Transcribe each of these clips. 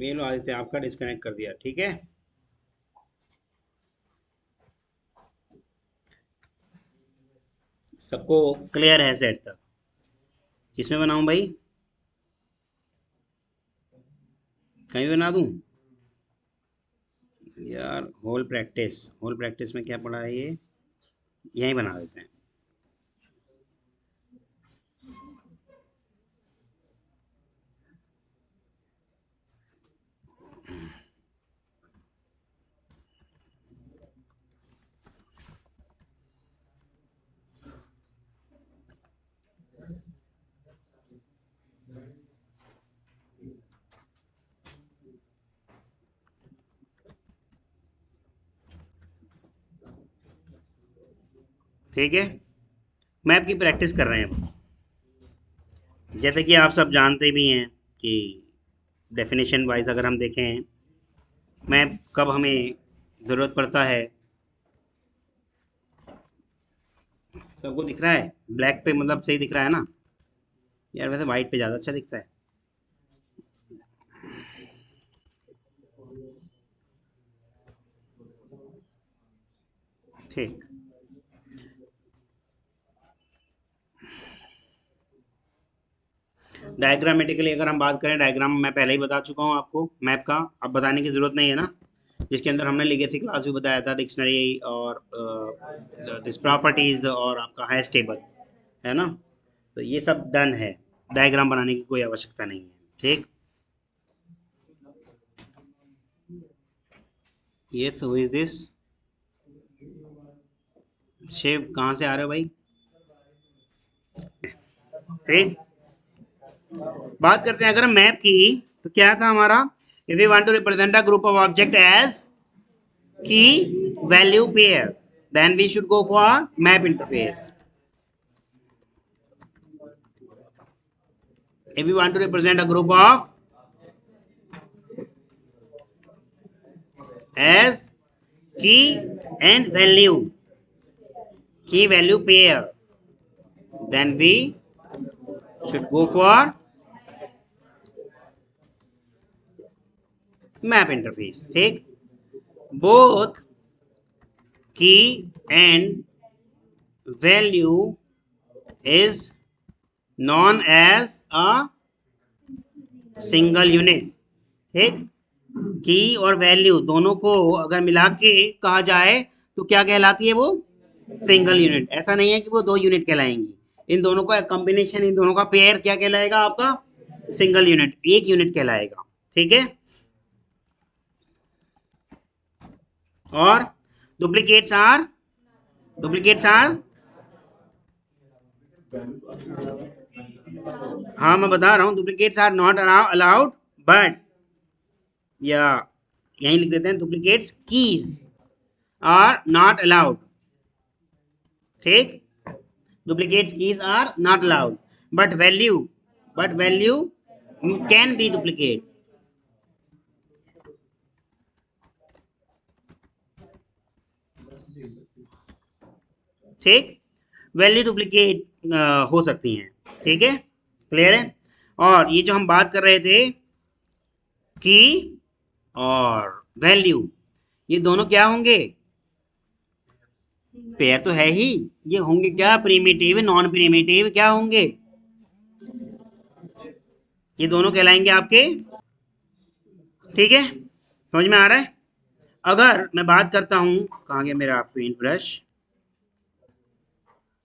ये लो आदित्य, आपका डिस्कनेक्ट कर दिया, ठीक है। सबको क्लियर है सेट तक? किसमें बनाऊं भाई? कहीं बना दूं? यार होल प्रैक्टिस में क्या पड़ा है ये? यहीं बना देते हैं। ठीक है, मैप की प्रैक्टिस कर रहे हैं। जैसे कि आप सब जानते भी हैं कि डेफिनेशन वाइज अगर हम देखें, मैप कब हमें ज़रूरत पड़ता है। सबको दिख रहा है? ब्लैक पे मतलब सही दिख रहा है ना? यार वैसे वाइट पे ज़्यादा अच्छा दिखता है। ठीक। डायग्रामेटिकली अगर हम बात करें, डायग्राम मैं पहले ही बता चुका हूँ आपको मैप का, अब बताने की ज़रूरत नहीं है ना। जिसके अंदर हमने लीगेसी क्लास भी बताया था, डिक्शनरी और दिस प्रॉपर्टीज और आपका हैश टेबल, है ना। तो ये सब डन है, डायग्राम बनाने की कोई आवश्यकता नहीं है। ठीक। ये हु इज दिस? शिव कहाँ से आ रहे हो भाई? ठीक। बात करते हैं अगर मैप की, तो क्या था हमारा? If we want to represent a group of object as key value pair, then we should go for map interface. If we want to represent a group of as key and key value pair, then we should go for map interface. ठीक। both key and value is known as a single unit। ठीक। की और value दोनों को अगर मिला के कहा जाए तो क्या कहलाती है वो? Single unit. ऐसा नहीं है कि वो दो यूनिट कहलाएंगी, इन दोनों का कॉम्बिनेशन, इन दोनों का पेयर क्या कहलाएगा आपका? सिंगल यूनिट, एक यूनिट कहलाएगा। ठीक है। और डुप्लीकेट्स आर, डुप्लीकेट्स आर, हाँ मैं बता रहा हूँ, duplicates are not allowed, but या यहीं लिख देते हैं, duplicates keys are not allowed. ठीक। duplicates keys are not allowed, but value can be duplicate। ठीक। वैल्यू डुप्लीकेट हो सकती हैं। ठीक है, क्लियर है। और ये जो हम बात कर रहे थे, की और वैल्यू, ये दोनों क्या होंगे? पेयर तो है ही। ये होंगे क्या? प्रीमिटिव, नॉन प्रीमिटिव क्या होंगे? ये दोनों कहलाएंगे आपके। ठीक है, समझ में आ रहा है? अगर मैं बात करता हूं, कहाँ गया मेरा पेंट ब्रश?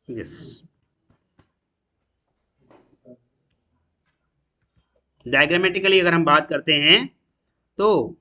यस। डायग्रामेटिकली अगर हम बात करते हैं तो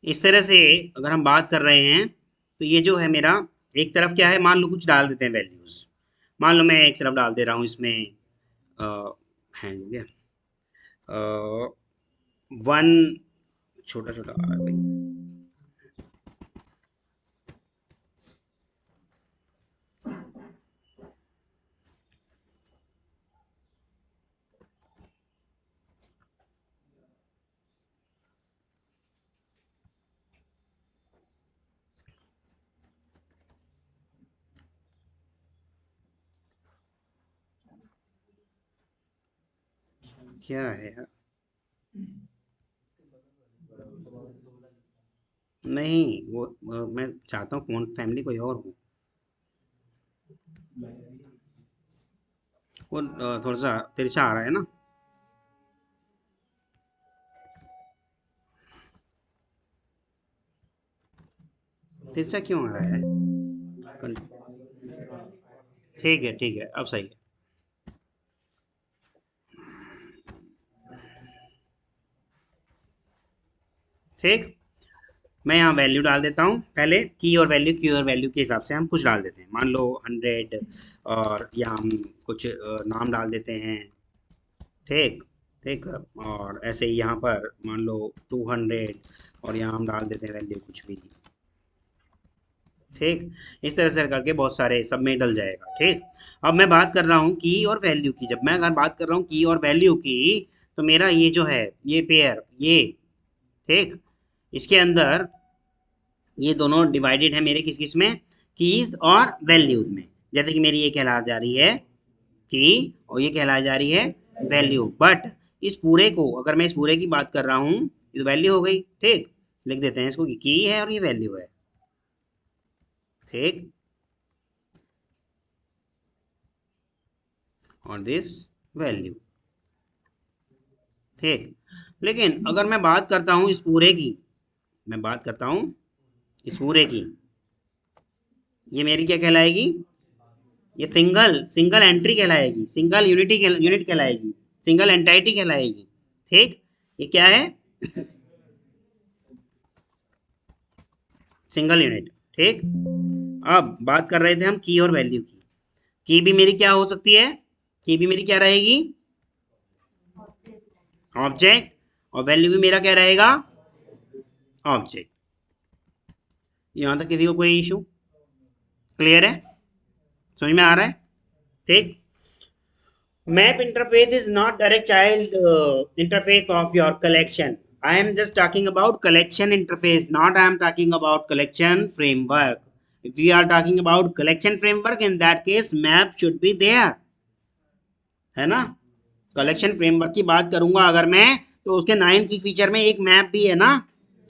इस तरह से अगर हम बात कर रहे हैं, तो ये जो है मेरा, एक तरफ क्या है, मान लो कुछ डाल देते हैं वैल्यूज। मान लो मैं एक तरफ डाल दे रहा हूँ इसमें, हैंग हो गया, 1, छोटा छोटा आ रहा है भाई, क्या है यार? नहीं, वो मैं चाहता हूँ कौन फैमिली कोई और हो। वो थोड़ा सा तिरछा आ रहा है ना। तिरछा क्यों आ रहा है? कन- ठीक है, अब सही है। ठीक, मैं यहाँ वैल्यू डाल देता हूँ पहले। की और वैल्यू के हिसाब से हम कुछ डाल देते हैं, मान लो 100, और या हम कुछ नाम डाल देते हैं। ठीक, ठीक। और ऐसे ही यहाँ पर मान लो 200, और यहाँ हम डाल देते हैं वैल्यू कुछ भी। ठीक, इस तरह से करके बहुत सारे सब में डल जाएगा। ठीक, अब मैं बात कर रहा हूँ की और वैल्यू की। जब मैं अगर बात कर रहा हूँ की और वैल्यू की, तो मेरा ये जो है ये पेयर ये, ठीक, इसके अंदर ये दोनों डिवाइडेड है मेरे किस किस में, कीज और वैल्यूज में। जैसे कि मेरी ये कहला जा रही है की, और ये कहलाई जा रही है वैल्यू। बट इस पूरे को अगर मैं इस पूरे की बात कर रहा हूँ, ये तो वैल्यू हो गई। ठीक, लिख देते हैं इसको कि की है और ये वैल्यू है। ठीक, और दिस वैल्यू। ठीक, लेकिन अगर मैं बात करता हूँ इस पूरे की, मैं बात करता हूँ इस पूरे की, ये मेरी क्या कहलाएगी? ये सिंगल सिंगल एंट्री कहलाएगी, सिंगल यूनिट कहलाएगी, सिंगल एंटाइटी कहलाएगी। ठीक, ये क्या है? Single unit. ठीक, अब बात कर रहे थे हम की और वैल्यू की भी मेरी क्या हो सकती है? की भी मेरी क्या रहेगी? ऑब्जेक्ट। और वैल्यू भी मेरा क्या रहेगा? ऑब्जेक्ट। यहां तक किसी को कोई इशू? क्लियर है? समझ में आ रहा है? ठीक, map interface is not direct child interface of your collection. I am just talking about collection interface, not I am talking about collection framework. If we are talking about collection framework, in that case map should be there, है ना? Collection framework की बात करूंगा अगर मैं, तो उसके 9 की फीचर में एक मैप भी है ना।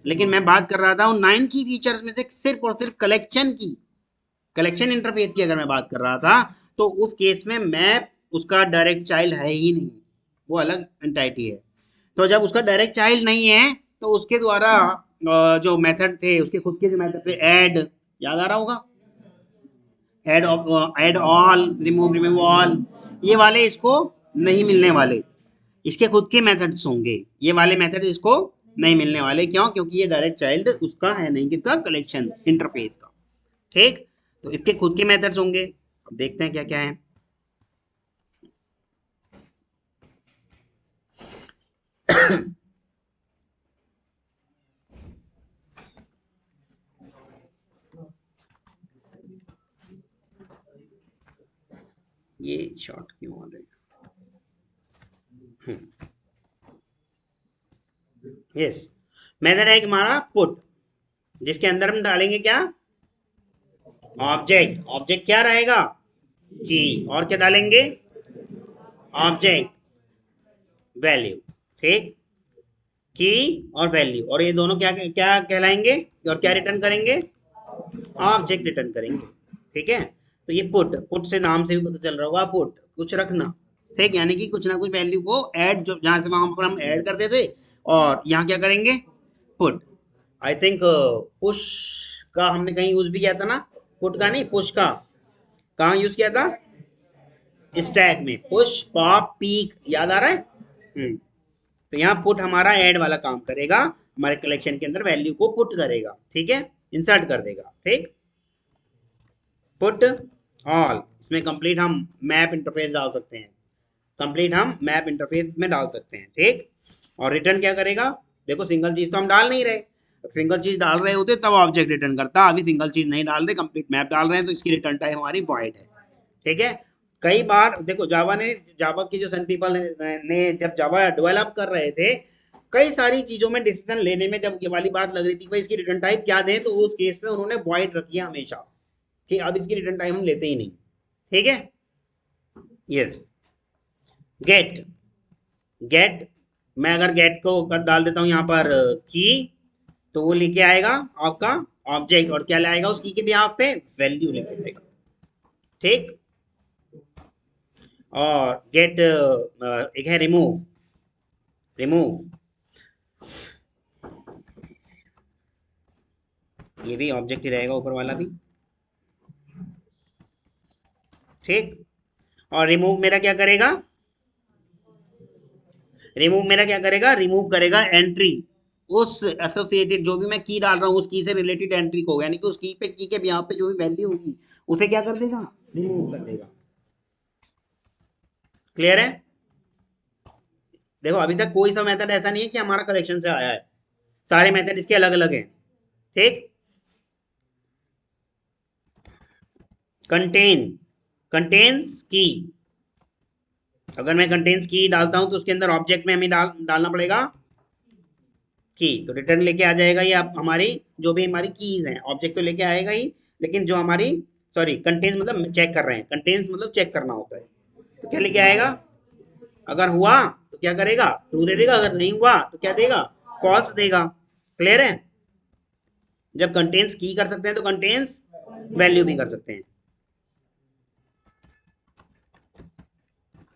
लेकिन मैं बात कर रहा था उन 9 की फीचर्स में से सिर्फ और सिर्फ कलेक्शन की, कलेक्शन इंटरफेस की अगर मैं बात कर रहा था, तो उस केस में मैप उसका डायरेक्ट चाइल्ड है ही नहीं, वो अलग एंटाइटी है। तो जब उसका डायरेक्ट चाइल्ड नहीं है, तो उसके द्वारा जो मेथड थे, उसके खुद के जो मेथड थे, ऐड, याद आ रहा होगा, ऐड ऑल, रिमूव ऑल, ये वाले इसको नहीं मिलने वाले। इसके खुद के मेथड्स होंगे, ये वाले मेथड इसको नहीं मिलने वाले। क्यों? क्योंकि ये डायरेक्ट चाइल्ड उसका है नहीं, किसका? कलेक्शन इंटरफेस का। ठीक, तो इसके खुद के मेथड्स होंगे। अब देखते हैं क्या क्या है। ये शॉर्ट क्यों हो रहा है? यस, मेथड है हमारा पुट, जिसके अंदर हम डालेंगे क्या? ऑब्जेक्ट। ऑब्जेक्ट क्या रहेगा? की। और क्या डालेंगे? Object, value. ठीक, की और वैल्यू, और ये दोनों क्या क्या कहलाएंगे और क्या रिटर्न करेंगे? ऑब्जेक्ट रिटर्न करेंगे। ठीक है, तो ये पुट, पुट से नाम से भी पता चल रहा होगा, पुट कुछ रखना। ठीक, यानी कि कुछ ना कुछ वैल्यू को ऐड, जो जहां से वहां पर हम ऐड करते थे, और यहाँ क्या करेंगे? पुट। आई थिंक पुश का हमने कहीं यूज भी किया था ना, पुट का नहीं, पुश का। कहाँ यूज किया था? स्टैक में, पुश पॉप पीक, याद आ रहा है? तो यहाँ पुट हमारा ऐड वाला काम करेगा, हमारे कलेक्शन के अंदर वैल्यू को पुट करेगा। ठीक है, इंसर्ट कर देगा। ठीक, पुट ऑल, इसमें कंप्लीट हम मैप इंटरफेस डाल सकते हैं, कंप्लीट हम मैप इंटरफेस में डाल सकते हैं। ठीक, और रिटर्न क्या करेगा? देखो, सिंगल चीज तो हम डाल नहीं रहे, सिंगल चीज डाल रहे होते तब ऑब्जेक्ट रिटर्न करता, अभी सिंगल चीज नहीं डाल रहे, कंप्लीट मैप डाल रहे हैं, तो इसकी रिटर्न टाइप हमारी वॉइड है। ठीक है, कई बार देखो, जावा की जो सन पीपल ने जब जावा डेवलप कर रहे थे, कई सारी चीजों में डिसीजन लेने में जब ये वाली बात लग रही थी भाई इसकी रिटर्न टाइप क्या दें, तो उस केस में उन्होंने वॉइड रखी है हमेशा, कि अब इसकी रिटर्न टाइम हम लेते ही नहीं। ठीक है, यस, गेट। गेट, मैं अगर गेट को डाल देता हूँ यहाँ पर की, तो वो लेके आएगा आपका ऑब्जेक्ट, और क्या लाएगा उस की के भी यहाँ पे वैल्यू लेके आएगा। ठीक। और गेट एक है रिमूव, रिमूव ये भी ऑब्जेक्ट ही रहेगा ऊपर वाला भी। ठीक। और रिमूव मेरा क्या करेगा, रिमूव मेरा क्या करेगा, रिमूव करेगा एंट्री, उस एसोसिएटेड जो भी मैं की डाल रहा हूँ उस की से रिलेटेड एंट्री को, यानी कि उस की पे, की के यहाँ पे जो भी वैल्यू होगी उसे क्या कर देगा, रिमूव कर देगा। क्लियर है। देखो अभी तक कोई सा मेथड ऐसा नहीं है कि हमारा कलेक्शन से आया है, सारे मेथड इसके अलग अलग हैं। ठीक। कंटेन, कंटेन्स की, अगर मैं कंटेन्स की डालता हूं तो उसके अंदर ऑब्जेक्ट में हमें डालना पड़ेगा की, तो रिटर्न लेके आ जाएगा ये आप हमारी जो भी हमारी कीज हैं, ऑब्जेक्ट तो लेके आएगा ही, लेकिन जो हमारी, सॉरी कंटेन्स मतलब चेक कर रहे हैं, कंटेन्स मतलब चेक करना होता है, तो क्या लेके आएगा, अगर हुआ तो क्या करेगा, ट्रू दे देगा, अगर नहीं हुआ तो क्या देगा, फॉल्स देगा। क्लियर है। जब कंटेन्स की कर सकते हैं तो कंटेन्स वैल्यू भी कर सकते हैं।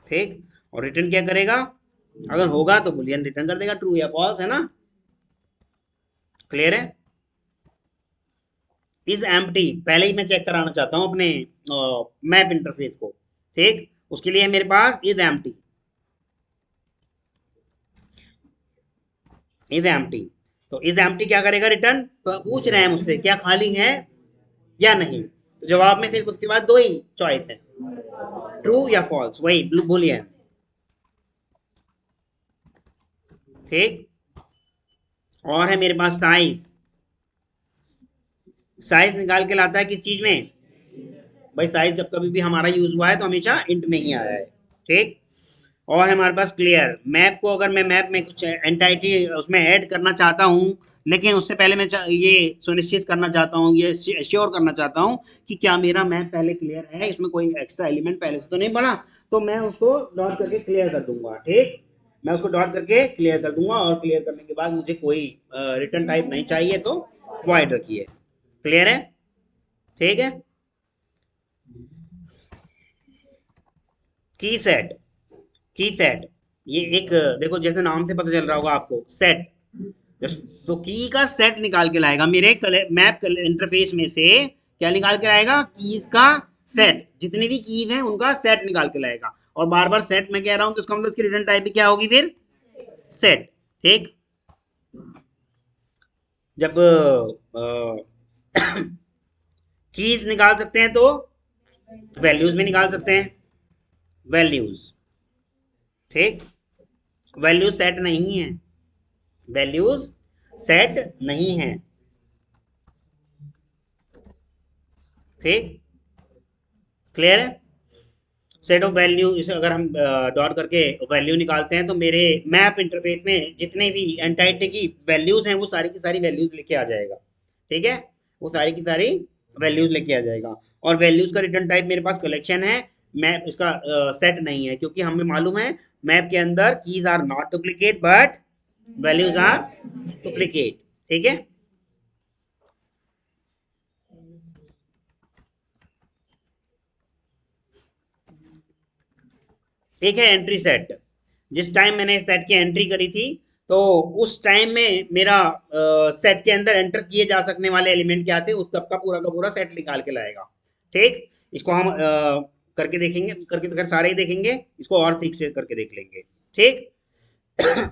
ठीक। और रिटर्न क्या करेगा, अगर होगा तो बुलियन रिटर्न कर देगा, ट्रू या फॉल्स, है ना। क्लियर है। इज एम्प्टी पहले ही मैं चेक कराना चाहता हूं अपने मैप इंटरफेस को। ठीक। उसके लिए मेरे पास इज एम्प्टी, इज एम्प्टी, तो इज एम्प्टी क्या करेगा, रिटर्न, तो पूछ रहे हैं मुझसे क्या खाली है या नहीं, तो जवाब में सिर्फ उसके बाद दो ही चॉइस है, ट्रू या फॉल्स, वही बुलियन। ठीक। और है मेरे पास साइज, साइज निकाल के लाता है किस चीज में, भाई साइज जब कभी भी हमारा यूज हुआ है तो हमेशा इंट में ही आया है। ठीक। और है हमारे पास क्लियर, मैप को अगर मैं मैप में कुछ एंटाइटी उसमें ऐड करना चाहता हूँ, लेकिन उससे पहले मैं ये सुनिश्चित करना चाहता हूँ, ये श्योर करना चाहता हूँ कि क्या मेरा मैप पहले क्लियर है, इसमें कोई एक्स्ट्रा एलिमेंट पहले से तो नहीं पड़ा, तो मैं उसको डॉट करके क्लियर कर दूंगा। ठीक। मैं उसको डॉट करके क्लियर कर दूंगा, और क्लियर करने के बाद मुझे कोई रिटर्न टाइप नहीं चाहिए तो वॉइड रखिए। क्लियर है। ठीक है। की सेट, की सेट, ये एक देखो जैसे नाम से पता चल रहा होगा आपको सेट, तो की का सेट निकाल के लाएगा मेरे मैप इंटरफेस में से, क्या निकाल के लाएगा, कीज का सेट, जितनी भी कीज हैं उनका सेट निकाल के लाएगा, और बार बार सेट मैं कह रहा हूं तो इसका मतलब उसकी रिटर्न टाइप भी क्या होगी फिर, सेट। ठीक। जब कीज निकाल सकते हैं तो वैल्यूज में निकाल सकते हैं, वैल्यूज। ठीक। वैल्यूज सेट नहीं है, वैल्यूज सेट नहीं है। ठीक। क्लियर है। सेट ऑफ वैल्यू, इसे अगर हम डॉट करके वैल्यू निकालते हैं तो मेरे मैप इंटरफेस में जितने भी एंटाइटी की वैल्यूज हैं वो सारी की सारी वैल्यूज लेके आ जाएगा। ठीक है। वो सारी की सारी वैल्यूज लेके आ जाएगा, और वैल्यूज का रिटर्न टाइप मेरे पास कलेक्शन है, मैप इसका सेट नहीं है, क्योंकि हमें मालूम है मैप के अंदर keys are not duplicate but values are duplicate. ठीक है। एक है एंट्री सेट, जिस टाइम मैंने सेट की एंट्री करी थी तो उस टाइम में मेरा सेट के अंदर एंटर किए जा सकने वाले एलिमेंट क्या थे, उस सब का पूरा सेट निकाल के लाएगा। ठीक। इसको हम करके देखेंगे, करके तो खैर सारे ही देखेंगे, इसको और ठीक से करके देख लेंगे। ठीक।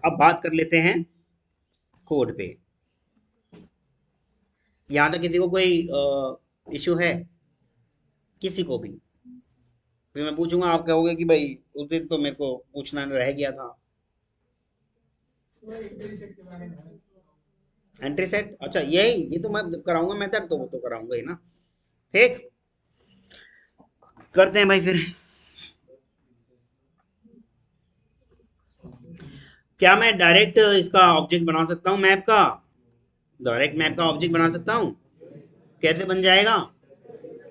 अब बात कर लेते हैं कोड पे। यहाँ तक किसी को कोई इश्यू है, किसी को भी, फिर मैं पूछूंगा आप कहोगे कि भाई उस दिन तो मेरे को पूछना रह गया था। एंट्री सेट, अच्छा यही, ये तो मैं जब कराऊंगा मेथड तो वो तो कराऊंगा ही ना। ठीक। करते हैं भाई फिर। क्या मैं डायरेक्ट इसका ऑब्जेक्ट बना सकता हूँ मैप का, डायरेक्ट मैप का ऑब्जेक्ट बना सकता हूँ, कैसे बन जाएगा,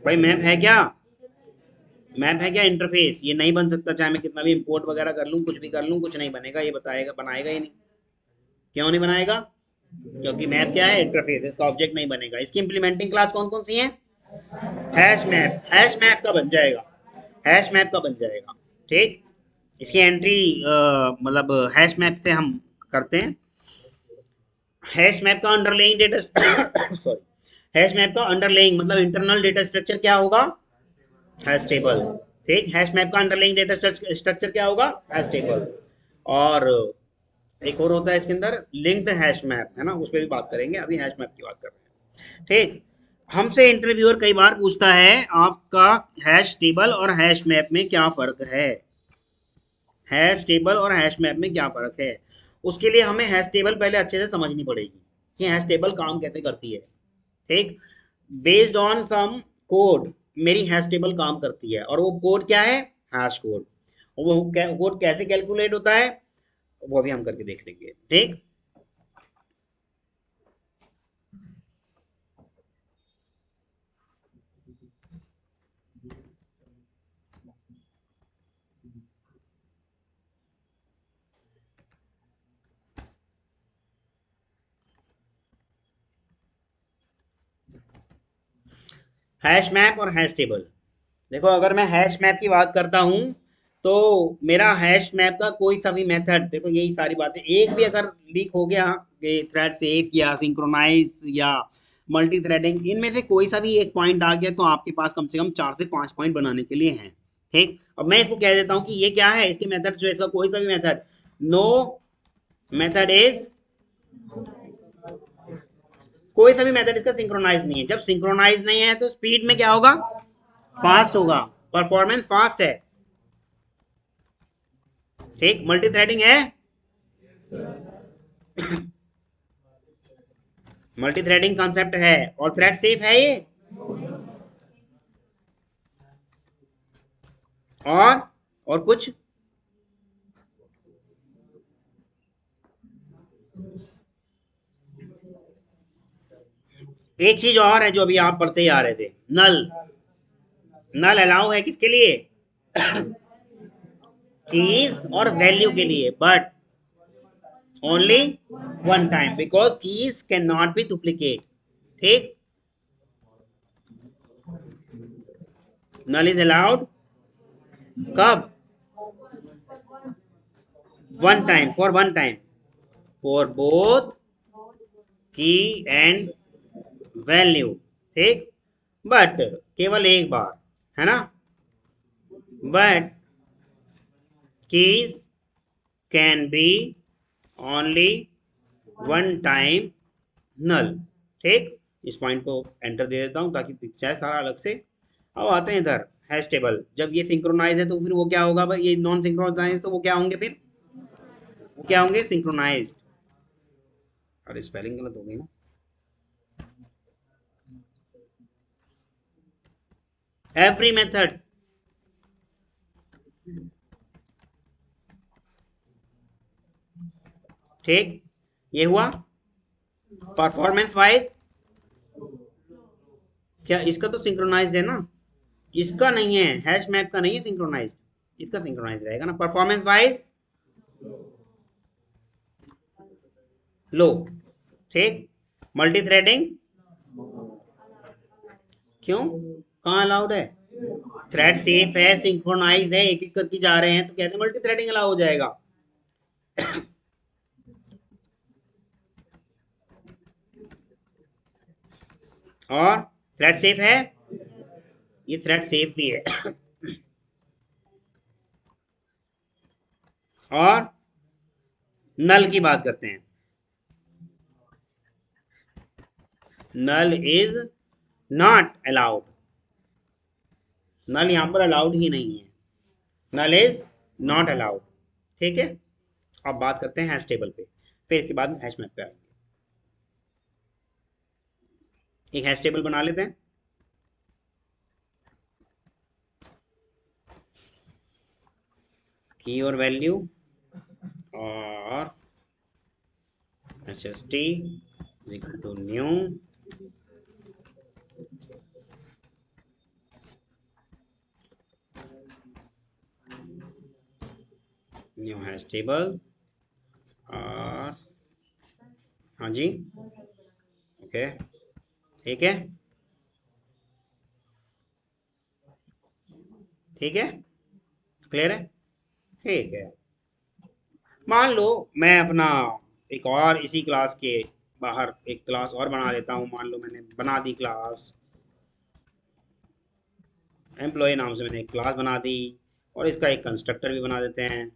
भाई मैप है क्या, मैप है क्या इंटरफेस, ये नहीं बन सकता, चाहे मैं कितना भी इंपोर्ट वगैरह कर लूँ, कुछ भी कर लूँ, कुछ नहीं बनेगा, ये बताएगा बनाएगा ही नहीं। क्यों नहीं बनाएगा? क्योंकि मैप क्या है, इंटरफेस, इसका ऑब्जेक्ट नहीं बनेगा। इसकी इंप्लीमेंटिंग क्लास कौन कौन सी है? हैश मैप, हैश मैप का बन जाएगा, हैश मैप का बन जाएगा। ठीक, इसकी एंट्री मतलब हैश मैप से हम करते हैं। हैश मैप का underlying data sorry, hash map का अंडरलेइंग मतलब इंटरनल डेटा स्ट्रक्चर क्या होगा? Hash table. ठीक, हैश मैप का अंडरलेइंग डेटा स्ट्रक्चर क्या होगा? Hash table. और एक और होता है इसके अंदर लिंक्ड हैश मैप, है ना, उस पर भी बात करेंगे, अभी हैश मैप की बात कर रहे हैं। ठीक, हमसे इंटरव्यूअर कई बार पूछता है आपका हैश टेबल और हैश मैप में क्या फर्क है, हैश टेबल और हैश मैप में क्या फर्क है। उसके लिए हमें हैश टेबल पहले अच्छे से समझनी पड़ेगी कि हैश टेबल काम कैसे करती है। ठीक, बेस्ड ऑन सम कोड मेरी हैश टेबल काम करती है, और वो कोड क्या है? Hash code. वो कोड कैसे कैलकुलेट होता है वो भी हम करके देख लेंगे। ठीक, हैश मैप और हैश टेबल। देखो, अगर मैं हैश मैप की बात करता हूँ तो मेरा हैश मैप का कोई सा भी मेथड, देखो यही सारी बातें, एक भी अगर लीक हो गया, थ्रेड सेफ या सिंक्रोनाइज या मल्टी थ्रेडिंग, इनमें से कोई सा भी एक पॉइंट आ गया तो आपके पास कम से कम 4 से 5 पॉइंट बनाने के लिए हैं। ठीक, अब मैं इसको कह देता हूँ कि ये क्या है, इसके मेथड जो है, इसका कोई सा भी मेथड, नो मेथड इज, कोई सा भी मेथड इसका सिंक्रोनाइज नहीं है। जब सिंक्रोनाइज नहीं है तो स्पीड में क्या होगा? फास्ट होगा, परफॉर्मेंस फास्ट है। ठीक, मल्टी थ्रेडिंग है, मल्टी थ्रेडिंग कॉन्सेप्ट है, और थ्रेड सेफ है ये, और कुछ, एक चीज और है जो अभी आप पढ़ते ही आ रहे थे, नल। नल अलाउ है किसके लिए? कीज और वैल्यू के लिए, but only one time, because keys can not be duplicate. ठीक, नल इज अलाउड कब? One time, for one time, for both की एंड वैल्यू। ठीक, बट केवल एक बार, है ना, but keys can be only one time null। ठीक, इस पॉइंट को एंटर दे देता हूं ताकि दिख जाए सारा अलग से। अब आते हैं इधर, हैश टेबल। जब ये सिंक्रोनाइज है तो फिर वो क्या होगा भाई, ये नॉन सिंक्रोनाइज तो वो क्या होंगे फिर? वो क्या होंगे? सिंक्रोनाइज। अरे स्पेलिंग गलत हो गई ना। एवरी मेथड, ठीक, ये हुआ परफॉर्मेंस वाइज। क्या इसका तो सिंक्रोनाइज है ना? इसका नहीं है, हैश मैप का नहीं है सिंक्रोनाइज, इसका सिंक्रोनाइज रहेगा ना। परफॉर्मेंस वाइज लो। ठीक, मल्टी थ्रेडिंग क्यों, कहाँ अलाउड है? थ्रेड सेफ है, सिंक्रोनाइज है, एक एक करके जा रहे हैं तो कहते हैं मल्टी थ्रेडिंग अलाउ हो जाएगा। और थ्रेड सेफ है, ये थ्रेड सेफ भी है। और नल की बात करते हैं, नल इज नॉट अलाउड, नल यहां पर अलाउड ही नहीं है, नल इज नॉट अलाउड। ठीक है, अब बात करते हैं हैश टेबल पे, फिर इसके बाद हैश मैप पे आएंगे। एक हैश टेबल बना लेते हैं। की और वैल्यू और H S T is equal to new new hash table. और हाँ जी, ओके, ठीक है, ठीक है, क्लियर है, ठीक है। मान लो मैं अपना एक और इसी क्लास के बाहर एक क्लास और बना लेता हूँ। मान लो मैंने बना दी क्लास एम्प्लॉय नाम से, मैंने एक क्लास बना दी और इसका एक कंस्ट्रक्टर भी बना देते हैं।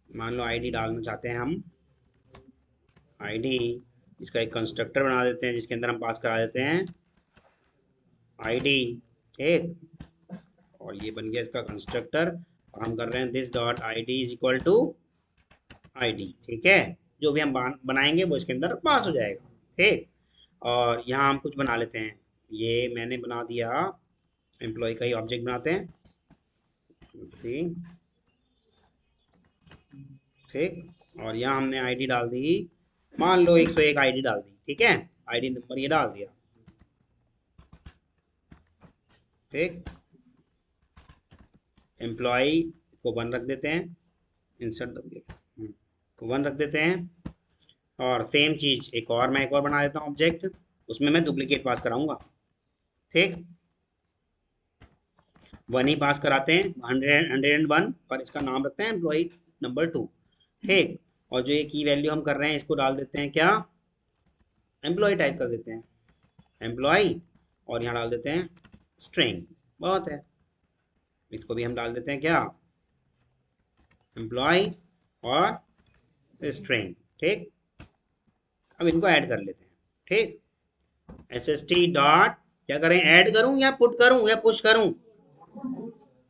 मान लो आईडी डालना चाहते हैं हम, आईडी, इसका एक कंस्ट्रक्टर बना देते हैं जिसके अंदर हम पास करा देते हैं आईडी, ठीक। और ये बन गया इसका कंस्ट्रक्टर और हम कर रहे हैं this dot I D is equal to ID, ठीक है। जो भी हम बनाएंगे वो इसके अंदर पास हो जाएगा, ठीक। और यहाँ हम कुछ बना लेते हैं, ये मैंने बना दिया एम्प्लॉय का ही ऑब्जेक्ट बनाते हैं, सी, ठीक। और यहाँ हमने आईडी डाल दी, मान लो 101 आईडी डाल दी, ठीक है, आईडी नंबर ये डाल दिया, ठीक। एम्प्लॉय को 1 रख देते हैं, इंसर्ट दबे तो 1 रख देते हैं। और सेम चीज एक और बना देता हूँ ऑब्जेक्ट, उसमें मैं डुप्लीकेट पास कराऊंगा, ठीक। 1 ही पास कराते हैं, 101, पर इसका नाम रखते हैं एम्प्लॉय नंबर 2, ठीक। और जो ये की वैल्यू हम कर रहे हैं इसको डाल देते हैं क्या, एम्प्लॉय टाइप कर देते हैं एम्प्लॉय, और यहाँ डाल देते हैं स्ट्रिंग, बहुत है। इसको भी हम डाल देते हैं क्या, एम्प्लॉय और स्ट्रिंग, ठीक। अब इनको ऐड कर लेते हैं, ठीक। एस एस टी डॉट, क्या करें, ऐड करूं या पुट करूं या पुश करूं,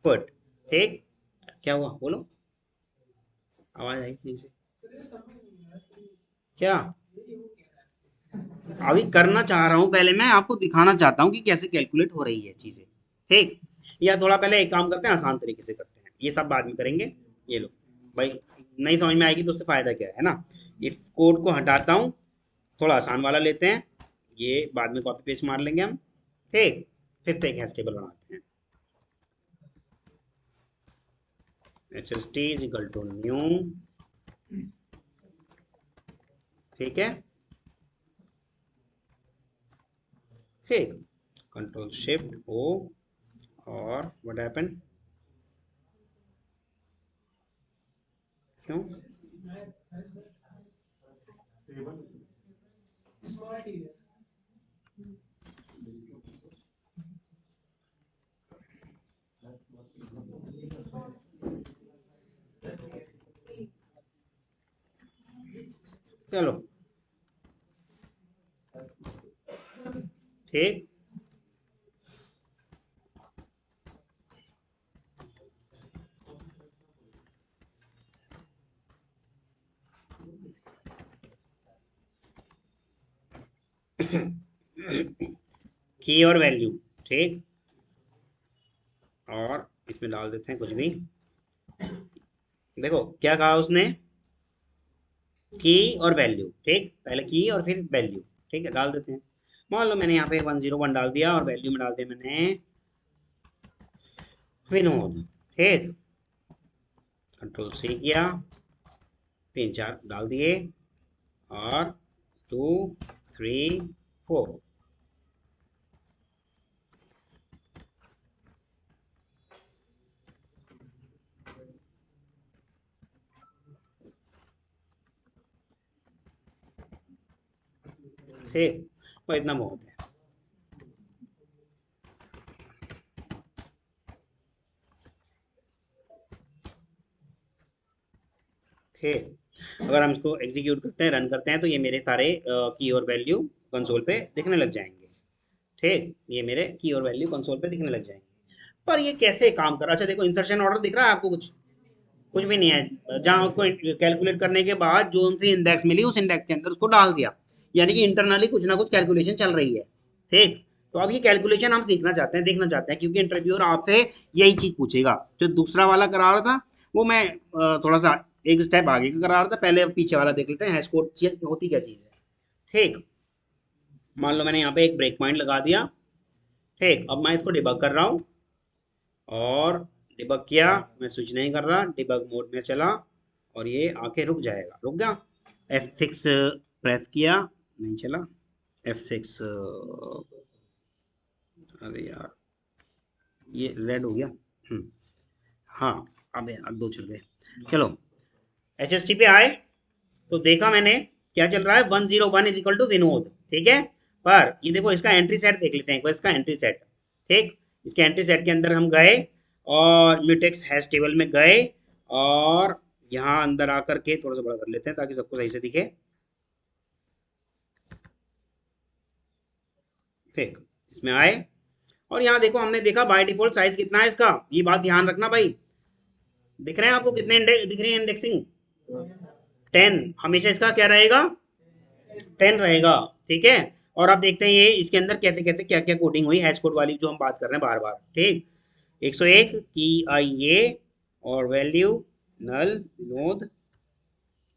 पुट, ठीक। क्या हुआ बोलो, आवाज आई कहीं से क्या, अभी करना चाह रहा हूं, पहले मैं आपको दिखाना चाहता हूं कि कैसे कैलकुलेट हो रही है चीजें, ठीक। या थोड़ा पहले एक काम करते हैं, आसान तरीके से करते हैं, ये सब बाद में करेंगे। ये लो भाई, नहीं समझ में आएगी तो उससे फायदा क्या है ना। इस कोड को हटाता हूँ, थोड़ा आसान वाला लेते हैं, ये बाद में कॉपी पेस्ट मार लेंगे हम, ठीक। फिर से एक हैश टेबल बनाते हैं, H S T is equal to new, ठीक है, ठीक। कंट्रोल शिफ्ट ओ, और व्हाट हैपन, क्यों, चलो, ठीक। की और वैल्यू, ठीक। और इसमें डाल देते हैं कुछ भी, देखो क्या कहा उसने, की और वैल्यू, ठीक, पहले की और फिर वैल्यू, ठीक है, डाल देते हैं। मान लो मैंने यहाँ पे 101 डाल दिया और वैल्यू में डाल दिया मैंने विनोद, ठीक। कंट्रोल सी किया, 3 4 डाल दिए, और 2 3 4, ठीक। वो इतना बहुत है, ठीक। अगर हम इसको एग्जीक्यूट करते हैं, रन करते हैं, तो ये मेरे सारे की और वैल्यू कंसोल पे दिखने लग जाएंगे, ठीक। ये मेरे की और वैल्यू कंसोल पे दिखने लग जाएंगे। पर ये कैसे काम कर रहा है, अच्छा देखो, इंसर्शन ऑर्डर दिख रहा है आपको, कुछ कुछ भी नहीं है, जहां उसको कैलकुलेट करने के बाद जो उनसे इंडेक्स मिली उस इंडेक्स के अंदर उसको डाल दिया, यानी कि इंटरनली कुछ ना कुछ कैलकुलेशन चल रही है, ठीक। तो अब ये कैलकुलेशन हम सीखना चाहते हैं, देखना चाहते हैं, क्योंकि इंटरव्यूअर आपसे यही चीज पूछेगा। जो दूसरा वाला करा रहा था वो मैं थोड़ा सा एक स्टेप आगे का करा रहा था, पहले पीछे वाला देख लेते हैं, हैश कोड होती क्या चीज है, ठीक। मान लो मैंने यहाँ पे एक ब्रेक पॉइंट लगा दिया, ठीक। अब मैं इसको डिबग कर रहा हूँ और डिबग किया, मैं स्विच नहीं कर रहा, डिबग मोड में चला और ये आके रुक जाएगा, रुक गया। F6 प्रेस किया, नहीं चला। F6 अरे यार ये रेड हो गया। हाँ, अब यार दो चल गए। चलो HST पे आए तो देखा मैंने क्या चल रहा है, 101 इज इक्वल टू विनोद, ठीक है। पर ये देखो इसका एंट्री सेट देख लेते हैं एक बार, इसका एंट्री सेट, ठीक। इसके एंट्री सेट के अंदर हम गए और म्यूटेक्स हैश टेबल में गए और यहाँ अंदर आकर के थोड़ा सा बड़ा कर लेते हैं ताकि सबको सही से दिखे, ठीक। इसमें आए और यहाँ देखो हमने देखा बाय डिफॉल्ट साइज कितना है इसका, ये बात ध्यान रखना भाई। दिख रहे हैं आपको कितने दिख रही है इंडेक्सिंग? 10, हमेशा इसका क्या रहेगा? 10 रहेगा, ठीक है। और आप देखते हैं ये इसके अंदर कैसे कैसे क्या क्या कोडिंग हुई, हैश कोड वाली जो हम बात कर रहे हैं बार बार, ठीक। 101 की आई ये और वैल्यू नल विनोद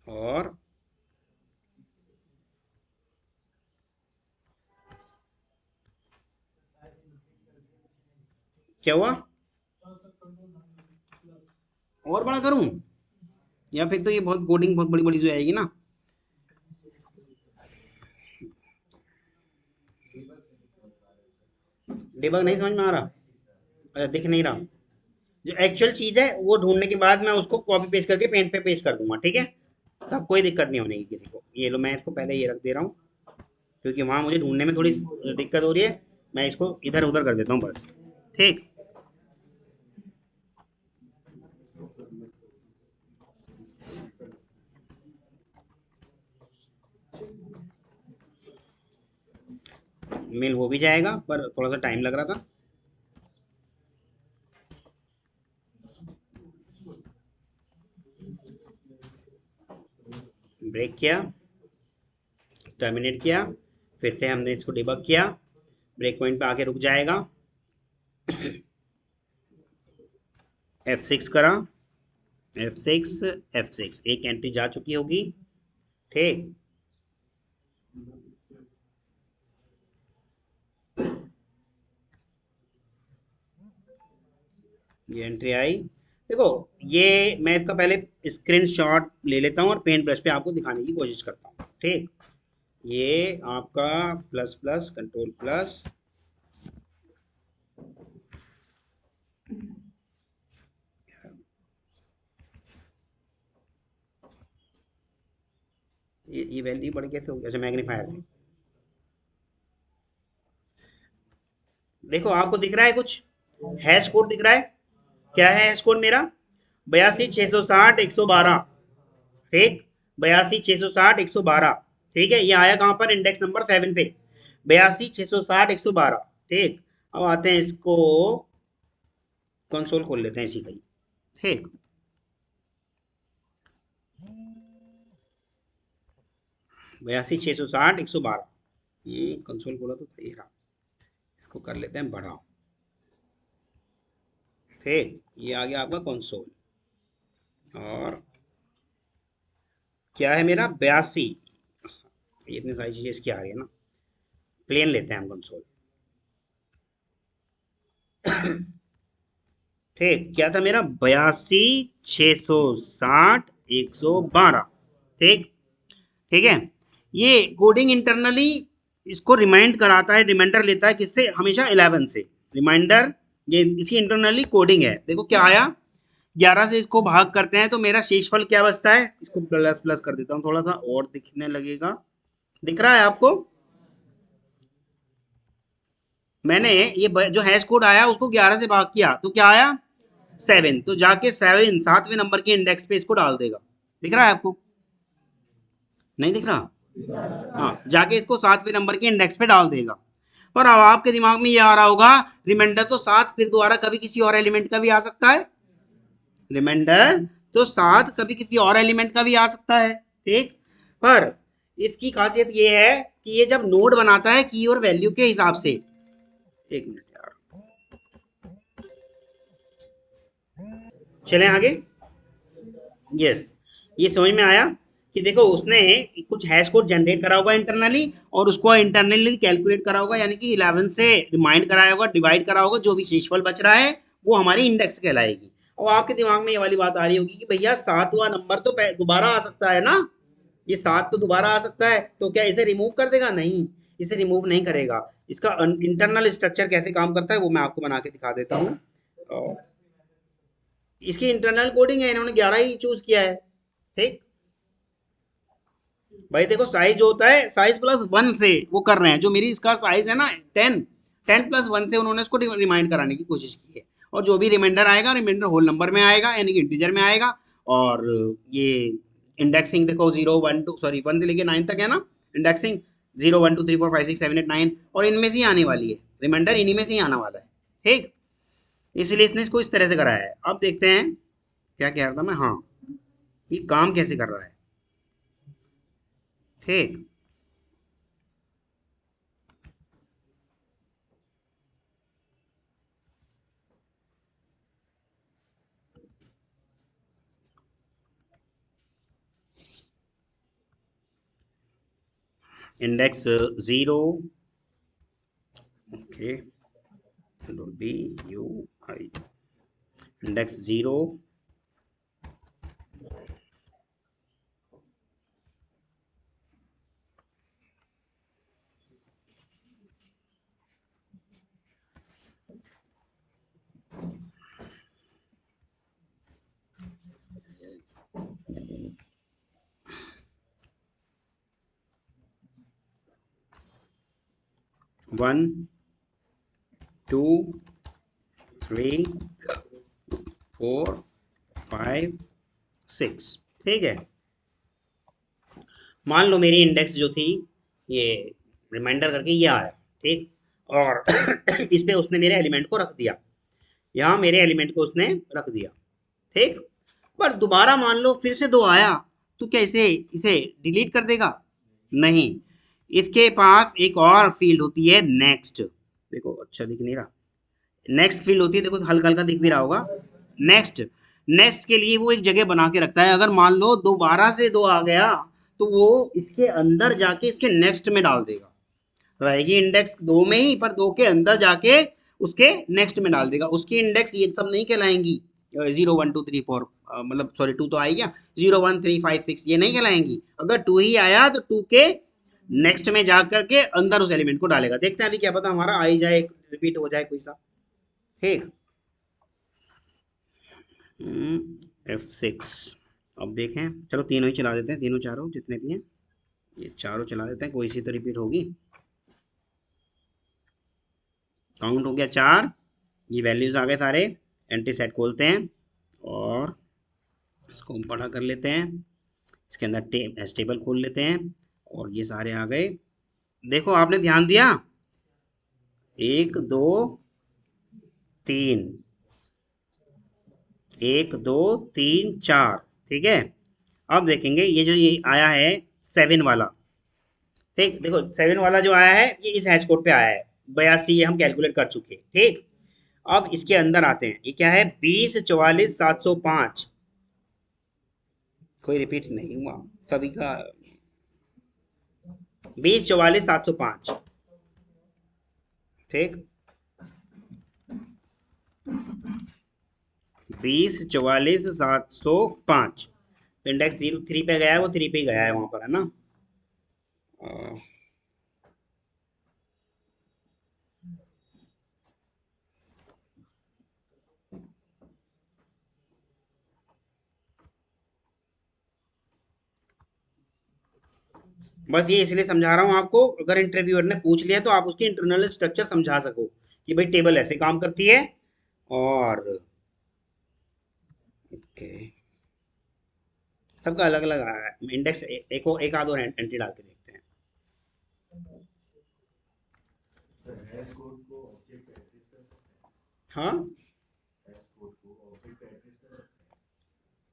और क्या हुआ, और बड़ा करूं या फिर तो ये बहुत कोडिंग बहुत बड़ी बड़ी हो जाएगी ना। डिबग नहीं समझ में आ रहा, अच्छा दिख नहीं रहा। जो एक्चुअल चीज है वो ढूंढने के बाद मैं उसको कॉपी पेस्ट करके पेंट पे पेस्ट कर दूंगा, ठीक है। तब कोई दिक्कत नहीं होने की किसी को। ये लो मैं इसको पहले ये रख दे रहा हूँ क्योंकि वहां मुझे ढूंढने में थोड़ी दिक्कत हो रही है, मैं इसको इधर उधर कर देता हूँ बस, ठीक। मेल हो भी जाएगा पर थोड़ा सा टाइम लग रहा था। ब्रेक किया, टर्मिनेट किया, फिर से हमने इसको डिबग किया, ब्रेक पॉइंट पे आके रुक जाएगा। F6 करा, F6 F6 एक एंट्री जा चुकी होगी, ठीक। ये एंट्री आई, देखो ये मैं इसका पहले स्क्रीनशॉट ले लेता हूँ और पेंट ब्रश पे आपको दिखाने की कोशिश करता हूँ, ठीक। ये आपका प्लस प्लस कंट्रोल प्लस, ये वैल्यू बड़ी कैसे होगी, अच्छा मैग्नीफायर से। देखो आपको दिख रहा है कुछ हैश कोड दिख रहा है, क्या है हैश कोड मेरा? 82 660 112, ठीक। 82 660 112, ठीक है। ये आया कहाँ पर? इंडेक्स नंबर 7 पे, 82 660 112, ठीक। अब आते हैं इसको कंसोल खोल लेते हैं इसी का ही, ठीक। 82 660 112, ये कंसोल खोला तो था, ये रहा। इसको कर लेते हैं बड़ा, ठीक। ये आ गया आपका कंसोल और क्या है मेरा? 82, ये इतनी सारी चीजें इसकी आ रही है ना, प्लेन लेते हैं हम कंसोल, ठीक। क्या था मेरा? 82 660 112, ठीक। ठीक है। ये कोडिंग इंटरनली इसको रिमाइंड कराता है, रिमाइंडर लेता है किससे? हमेशा 11 से रिमाइंडर, ये इसकी इंटरनली कोडिंग है। देखो क्या आया, 11 से इसको भाग करते हैं तो मेरा शेषफल क्या बचता है? इसको प्लस प्लस कर देता हूँ, थोड़ा सा और दिखने लगेगा। दिख रहा है आपको? मैंने ये जो हैश कोड आया उसको 11 से भाग किया तो क्या आया? 7, तो जाके 7 सातवें नंबर के इंडेक्स पे इसको डाल देगा। दिख रहा है आपको? नहीं दिख रहा? हाँ, जाके इसको सातवें नंबर के इंडेक्स पे डाल देगा। पर अब आपके दिमाग में ये आ रहा होगा, रिमाइंडर तो 7 फिर दोबारा कभी किसी और एलिमेंट का भी आ सकता है। रिमाइंडर तो 7 कभी किसी और एलिमेंट का भी आ सकता है, ठीक। पर इसकी खासियत ये है कि ये जब नोड बनाता है की और वैल्यू के हिसाब से, एक मिनट यार, चलें आगे। यस, ये समझ में आया कि देखो उसने कुछ हैश कोड जनरेट करा होगा इंटरनली और उसको इंटरनली कैलकुलेट करा होगा, यानी कि 11 से रिमाइंड कराया होगा, डिवाइड करा होगा, जो भी शेषफल बच रहा है वो हमारी इंडेक्स कहलाएगी। और आपके दिमाग में ये वाली बात आ रही होगी कि भैया 7वां नंबर तो दोबारा आ सकता है ना, ये 7 तो दोबारा आ सकता है, तो क्या इसे रिमूव कर देगा? नहीं, इसे रिमूव नहीं करेगा। इसका इंटरनल स्ट्रक्चर कैसे काम करता है वो मैं आपको बना के दिखा देता हूँ। इसकी इंटरनल कोडिंग है, इन्होंने 11 ही चूज किया है। ठीक भाई, देखो साइज जो होता है, साइज प्लस वन से वो कर रहे हैं, जो मेरी इसका साइज है ना 10, 10+1 से उन्होंने इसको रिमाइंड कराने की कोशिश की है। और जो भी रिमाइंडर आएगा, रिमाइंडर होल नंबर में आएगा, यानी कि इंटीजर में आएगा। और ये इंडेक्सिंग देखो 0 1 2 सॉरी 1 से लेके 9 तक है ना इंडेक्सिंग, 0 1 2 3 4 5 6 7 8 9, और इनमें से ही आने वाली है रिमाइंडर, इन्हीं में से ही आने वाला है। ठीक, इसलिए इसने इसको इस तरह से कराया है। अब देखते हैं क्या कह रहा था मैं, हाँ, ये काम कैसे कर रहा है। ठीक, index 0, okay, B U I, index 0, 1 2 3 4 5 6। ठीक है, मान लो मेरी इंडेक्स जो थी, ये रिमाइंडर करके ये आया। ठीक, और इस पे उसने मेरे एलिमेंट को रख दिया, यहाँ मेरे एलिमेंट को उसने रख दिया। ठीक, पर दोबारा मान लो फिर से 2 आया, तो क्या इसे इसे डिलीट कर देगा? नहीं, इसके पास एक और फील्ड होती है नेक्स्ट। देखो अच्छा दिख नहीं रहा, नेक्स्ट फील्ड होती है, देखो हल्का हल्का दिख भी रहा होगा। नेक्स्ट, नेक्स्ट के लिए वो एक जगह बना के रखता है। अगर मान लो दोबारा से 2 आ गया, तो वो इसके अंदर जाके इसके नेक्स्ट में डाल देगा। रहेगी इंडेक्स 2 में ही, पर 2 के अंदर जाके उसके नेक्स्ट में डाल देगा। उसकी इंडेक्स ये सब नहीं कहलाएंगी, 0 1 2 3 4, मतलब सॉरी 2 तो आई क्या, 0 1 3 5 6 ये नहीं कहलाएंगी। अगर 2 ही आया तो 2 के नेक्स्ट में जा करके अंदर उस एलिमेंट को डालेगा। देखते हैं अभी, क्या पता हमारा आ ही जाए, रिपीट हो जाए कोई सा। ठीक, F6। अब देखें, चलो तीनों ही चला देते हैं, तीनों चारों जितने भी हैं, ये चारों चला देते हैं, कोई सी तो रिपीट होगी। काउंट हो गया 4, ये वैल्यूज आ गए सारे। एंटी सेट खोलते हैं और इसको हम पढ़ा कर लेते हैं। इसके अंदर टेबल खोल लेते हैं और ये सारे आ गए। देखो आपने ध्यान दिया, 1 2 3, 1 2 3 4। ठीक है, अब देखेंगे ये जो ये आया है 7 वाला। ठीक, देखो 7 वाला जो आया है ये इस हैश कोड पे आया है, 82 ये हम कैलकुलेट कर चुके हैं। ठीक, अब इसके अंदर आते हैं, ये क्या है, 20 44 705। कोई रिपीट नहीं हुआ सभी का, 20 44 705। ठीक, 20 44 705, इंडेक्स 0 3 पे गया है, वो 3 पे गया है वहां पर, है ना। बस ये इसलिए समझा रहा हूँ आपको, अगर इंटरव्यूअर ने पूछ लिया तो आप उसकी इंटरनल स्ट्रक्चर समझा सको कि भाई टेबल ऐसे काम करती है। और ओके, सबका अलग अलग इंडेक्स, एक आध और एंट्री डाल के देखते हैं। हाँ,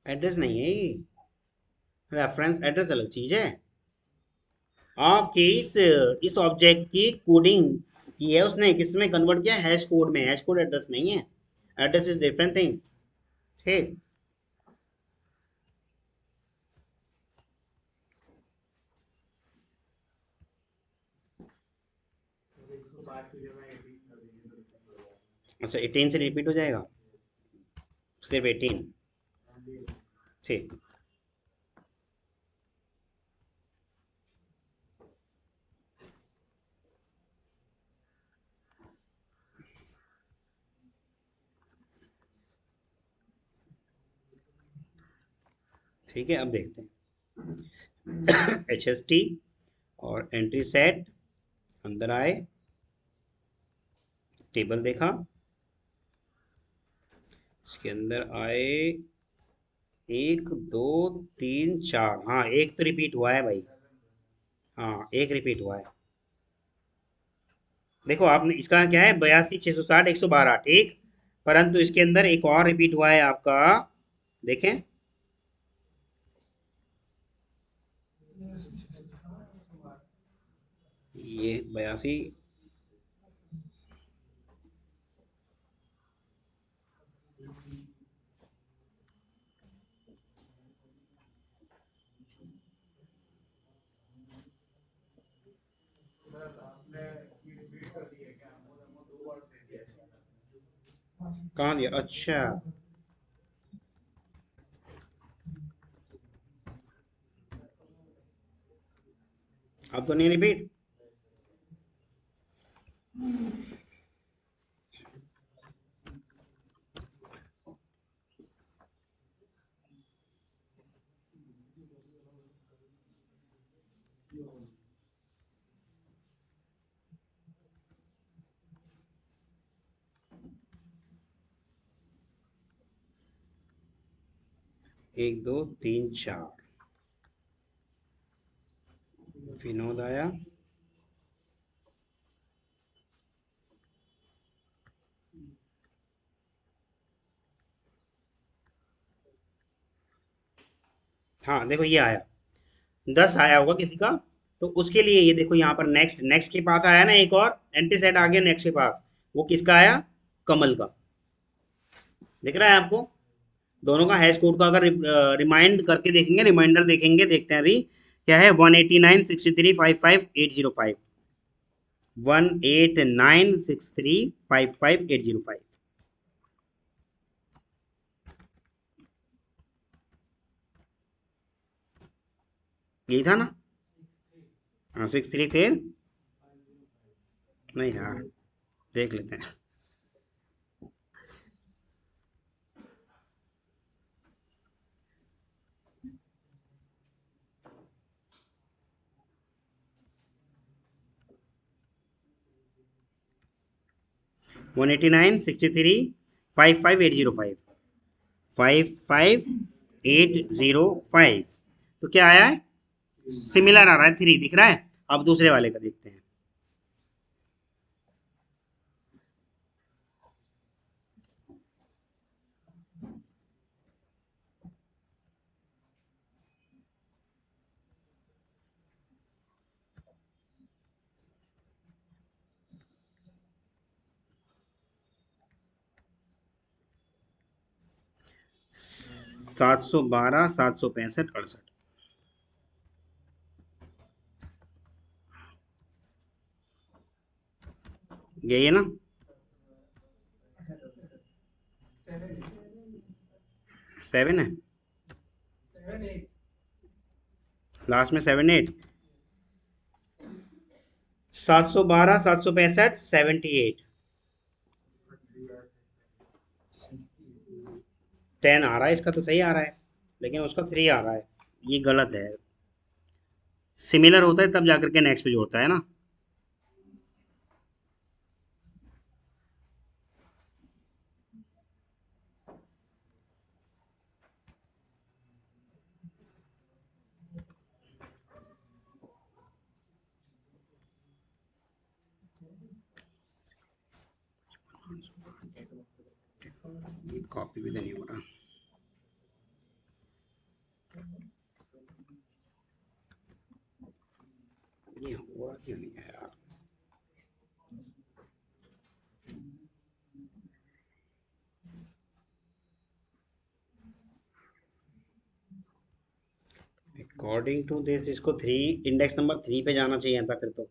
एड्रेस नहीं है ये, रेफरेंस एड्रेस अलग चीज है। आपके इस ऑब्जेक्ट की कोडिंग की है उसने, किसमें कन्वर्ट किया, हैश कोड में। हैश कोड एड्रेस नहीं है, एड्रेस इज डिफरेंट थिंग। ठीक, अच्छा 18 से रिपीट हो जाएगा। सिर्फ 18। ठीक। ठीक है, अब देखते हैं। HST और एंट्री सेट, अंदर आए, टेबल देखा, इसके अंदर आए, 1 2 3 4, हाँ एक तो रिपीट हुआ है भाई। हाँ एक रिपीट हुआ है। देखो आपने इसका क्या है, 82 660 112, ठीक। परंतु इसके अंदर एक और रिपीट हुआ है आपका, देखें। ये 82। कहाँ दिया, अच्छा। अब तो नहीं रिपीट। 1 2 3 4, विनोद आया। हाँ देखो ये आया, 10 आया होगा किसी का। तो उसके लिए ये देखो यहाँ पर नेक्स्ट, नेक्स्ट के पास आया ना एक और एंटी सेट आ गया नेक्स्ट के पास, वो किसका आया, कमल का। दिख रहा है आपको। दोनों का हैश कोड का अगर रिमाइंड करके देखेंगे, रिमाइंडर देखेंगे, देखते हैं अभी क्या है। 189 63 55 805, 189 63 55 805। यही था ना। हाँ 63 फिर, नहीं यार, देख लेते हैं। 189 63 55 805, 55805। तो क्या आया है, सिमिलर आ रहा है, 3 दिख रहा है। अब दूसरे वाले का देखते हैं। 712 765 68। यही है ना। 7 है, लास्ट में 78। 712 765 78। 10 आ रहा है, इसका तो सही आ रहा है, लेकिन उसका 3 आ रहा है, ये गलत है। सिमिलर होता है तब जाकर के नेक्स्ट पे जोड़ता है ना। ये कॉपी भी तो नहीं हो रहा, ये हुआ क्यों नहीं है यार। अकॉर्डिंग टू दिस इसको 3, इंडेक्स नंबर 3 पे जाना चाहिए था फिर तो।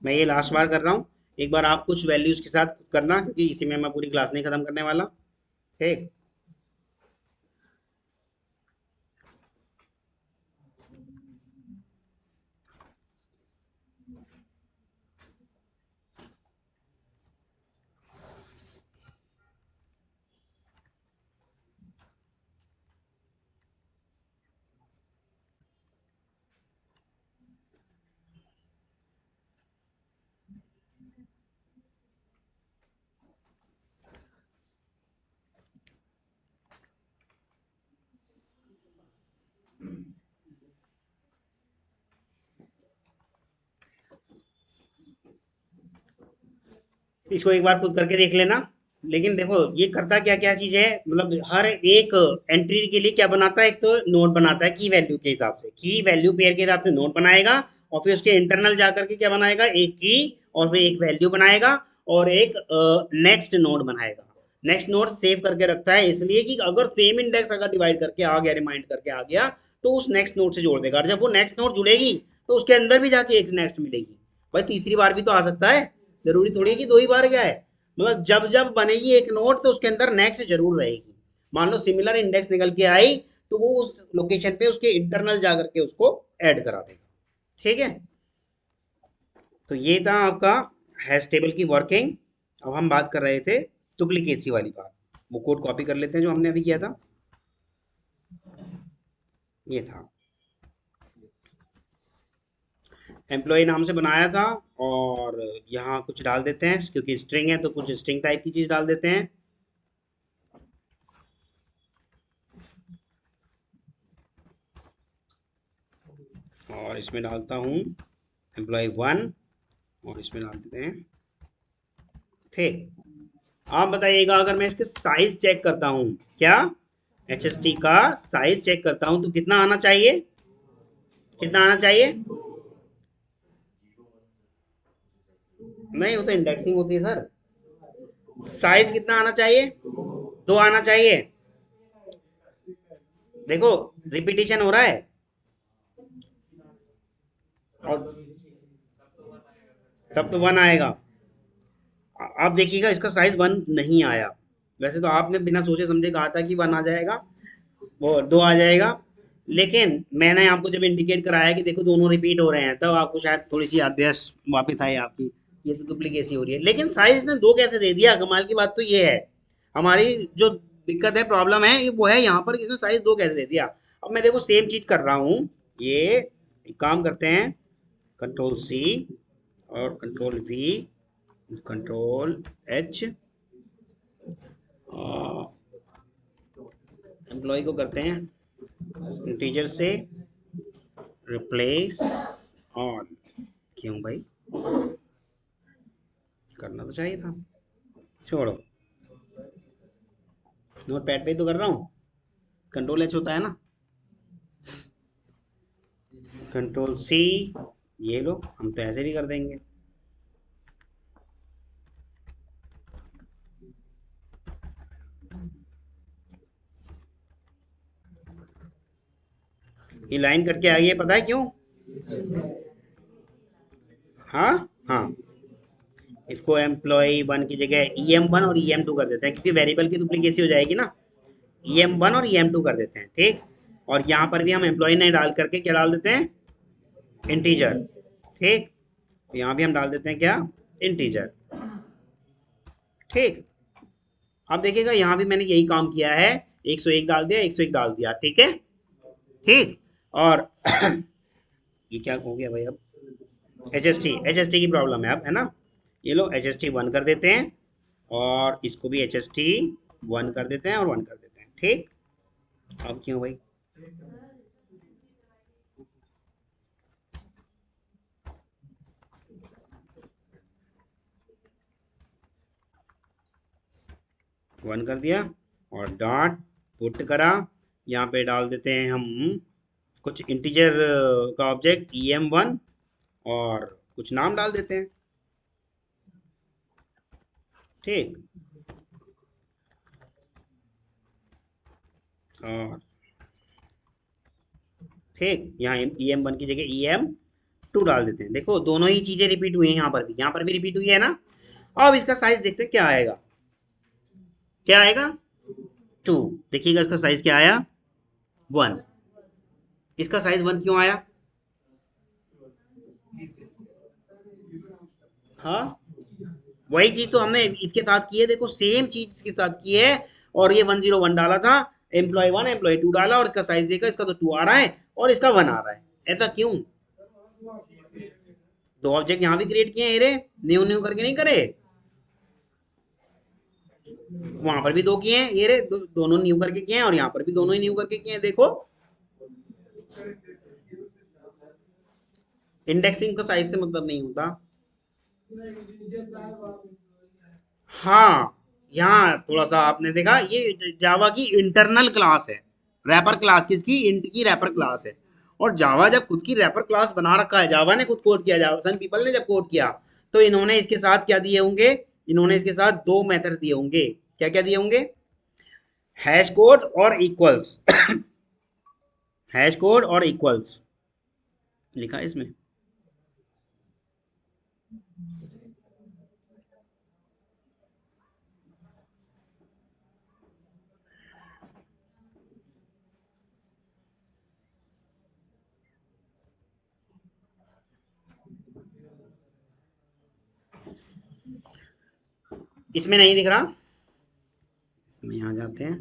मैं ये लास्ट बार कर रहा हूँ, एक बार आप कुछ वैल्यूज के साथ करना, क्योंकि इसी में मैं पूरी क्लास नहीं खत्म करने वाला। ठीक। इसको एक बार खुद करके देख लेना। लेकिन देखो ये करता क्या क्या चीज है, मतलब हर एक एंट्री के लिए क्या बनाता है, एक तो नोट बनाता है की वैल्यू के हिसाब से, की वैल्यू पेयर के हिसाब से नोट बनाएगा, और फिर उसके इंटरनल जाकर के क्या बनाएगा, एक की और फिर एक वैल्यू बनाएगा, और एक नेक्स्ट नोड बनाएगा। नेक्स्ट नोड सेव करके रखता है इसलिए कि अगर सेम इंडेक्स अगर डिवाइड करके आ गया, रिमाइंड करके आ गया, तो उस नेक्स्ट नोड से जोड़ देगा, और जब वो नेक्स्ट नोड जुड़ेगी तो उसके अंदर भी जाके एक नेक्स्ट मिलेगी। भाई तीसरी बार भी तो आ सकता है, जरूरी थोड़ी है कि दो ही बार गया है। मतलब जब जब बनेगी एक नोट तो उसके अंदर नेक्स्ट जरूर रहेगी। मान लो सिमिलर इंडेक्स निकल के आई, तो वो उस लोकेशन पे उसके इंटरनल जाकर के उसको ऐड करा देगा। ठीक है। तो ये था आपका हैश टेबल की वर्किंग। अब हम बात कर रहे थे डुप्लीकेसी वाली बात। वो कोड कॉपी कर लेते हैं जो हमने अभी किया था। ये था, एम्प्लॉय नाम से बनाया था, और यहाँ कुछ डाल देते हैं क्योंकि स्ट्रिंग है तो कुछ स्ट्रिंग टाइप की चीज डाल देते हैं। और इसमें डालता हूँ एम्प्लॉय 1, और इसमें डाल देते हैं। ठीक। आप बताइएगा, अगर मैं इसके साइज चेक करता हूँ, क्या एच एस टी का साइज चेक करता हूँ तो कितना आना चाहिए, कितना आना चाहिए? नहीं, वो तो इंडेक्सिंग होती है सर। साइज कितना आना चाहिए? दो आना चाहिए। देखो रिपीटिशन हो रहा है, और तब तो 1 आएगा। आप देखिएगा इसका साइज 1 नहीं आया। वैसे तो आपने बिना सोचे समझे कहा था कि 1 आ जाएगा, वो 2 आ जाएगा। लेकिन मैंने आपको जब इंडिकेट कराया कि देखो दोनों रिपीट हो रहे हैं, तब आपको शायद थोड़ी सी याददाश्त वापस आई आपकी, ये तो डुप्लीकेसी हो रही है। लेकिन साइज ने 2 कैसे दे दिया, कमाल की बात तो ये है। हमारी जो दिक्कत है, प्रॉब्लम है, ये वो है यहाँ पर कि इसने साइज 2 कैसे दे दिया। अब मैं देखो सेम चीज कर रहा हूँ। ये एक काम करते हैं, कंट्रोल सी और control V, control H, employ को करते हैं इंटीजर से रिप्लेस ऑल। क्यों भाई, करना तो चाहिए था। छोड़ो, नोट पैड पे ही तो कर रहा हूँ, कंट्रोल एच होता है ना। कंट्रोल सी, ये लो, हम तो ऐसे भी कर देंगे। ये लाइन करके आ गई है, पता है क्यों? हाँ, हाँ, इसको एम्प्लॉय 1 की जगह EM1 और EM2 कर देते हैं, क्योंकि वेरिएबल की डुप्लीकेसी हो जाएगी ना। EM1 और EM2 कर देते हैं। ठीक। और यहाँ पर भी हम एम्प्लॉय नहीं डाल करके क्या डाल देते हैं, इंटीजर। ठीक। यहाँ भी हम डाल देते हैं क्या, इंटीजर। ठीक। अब देखिएगा यहाँ भी मैंने यही काम किया है, 101 डाल दिया, 101 डाल दिया। ठीक है। ठीक। और ये क्या हो गया भाई, अब एच एस टी की प्रॉब्लम है अब, है ना। ये लो HST 1 कर देते हैं, और इसको भी HST 1 कर देते हैं और 1 कर देते हैं। ठीक। अब क्यों भाई, 1 कर दिया, और डॉट पुट करा। यहाँ पे डाल देते हैं हम कुछ इंटीजर का ऑब्जेक्ट EM1, और कुछ नाम डाल देते हैं। ठीक। और ठीक, यहाँ EM1 की जगह EM2 2 डाल देते हैं। देखो दोनों ही चीजें रिपीट हुई हैं, यहाँ पर भी रिपीट हुई है ना। अब इसका साइज देखते हैं क्या आएगा, क्या आएगा 2। देखिएगा इसका साइज क्या आया 1। इसका साइज 1 क्यों आया, हाँ वही चीज तो हमने इसके साथ की है, देखो सेम चीज इसके साथ की है। और ये 101 डाला था, एम्प्लॉय 1 एम्प्लॉय 2 डाला, और इसका साइज देखा, इसका तो 2 आ रहा है और इसका 1 आ रहा है। ऐसा क्यों, दो ऑब्जेक्ट यहाँ भी क्रिएट किए हैं, रे न्यू न्यू करके नहीं करे, वहां पर भी 2 किए हैं, ये रे दोनों न्यू करके किए हैं, और यहाँ पर भी दोनों ही न्यू करके किए हैं। देखो इंडेक्सिंग का साइज से मतलब नहीं होता। हाँ, यहाँ थोड़ा सा आपने देखा, ये जावा की इंटरनल क्लास है, रैपर क्लास किसकी, इंट की रैपर क्लास है। और जावा जब खुद की रैपर क्लास बना रखा है, जावा ने खुद कोड किया, जावा सन पीपल ने जब कोड किया, तो इन्होंने इसके साथ क्या दिए होंगे, इन्होंने इसके साथ 2 मेथड दिए होंगे। क्या क्या दिए होंगे, हैश कोड और इक्वल्स। हैश कोड और इक्वल्स लिखा है इसमें। इसमें नहीं दिख रहा, इसमें यहाँ जाते हैं।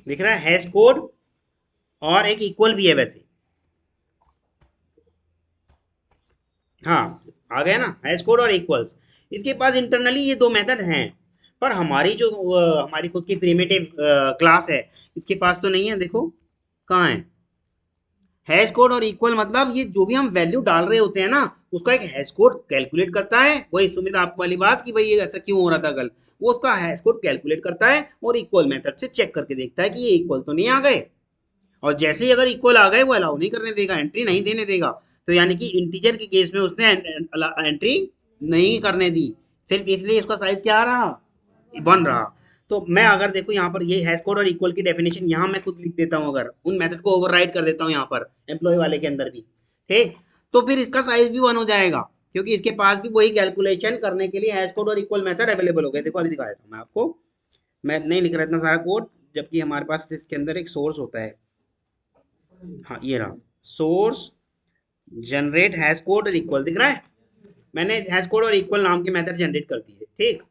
दिख रहा है हैश कोड और एक इक्वल भी है वैसे, हाँ आ गया ना, हैश कोड और इक्वल्स। इसके पास इंटरनली ये 2 मेथड हैं, पर हमारी जो हमारी खुद की प्रिमिटिव क्लास है, इसके पास तो नहीं है। देखो कहाँ है, हैश कोड और इक्वल मतलब ये जो भी हम वैल्यू डाल रहे होते हैं ना, उसका एक हैश कोड कैलकुलेट करता है। वही सुमित आपको वाली बात कि भाई ये ऐसा क्यों हो रहा था कल, वो उसका हैश कोड कैलकुलेट करता है और इक्वल मेथड से चेक करके देखता है कि ये इक्वल तो नहीं आ गए। और जैसे ही अगर इक्वल आ गए वो अलाउ नहीं करने देगा, एंट्री नहीं देने देगा। तो यानी कि इंटीजर के केस में उसने एंट्री नहीं करने दी, सिर्फ इसलिए इसका साइज क्या आ रहा, बन रहा। तो मैं अगर देखो यहाँ पर ये हैश कोड और इक्वल की डेफिनेशन यहाँ मैं खुद लिख देता हूँ, अगर उन मेथड को ओवरराइड कर देता हूँ यहाँ पर एम्प्लॉय वाले के अंदर भी, ठीक, तो फिर इसका साइज भी 1 हो जाएगा, क्योंकि इसके पास भी वही कैलकुलेशन करने के लिए हैश कोड और इक्वल मेथड अवेलेबल हो गए। देखो अभी दिखाया था मैं आपको, मैं नहीं लिख रहा इतना सारा कोड, जबकि हमारे पास इसके अंदर एक सोर्स होता है। हाँ ये रहा सोर्स, जनरेट हैश कोड और इक्वल, दिख रहा है, मैंने हैश कोड और इक्वल नाम के मेथड जनरेट कर दिए, ठीक,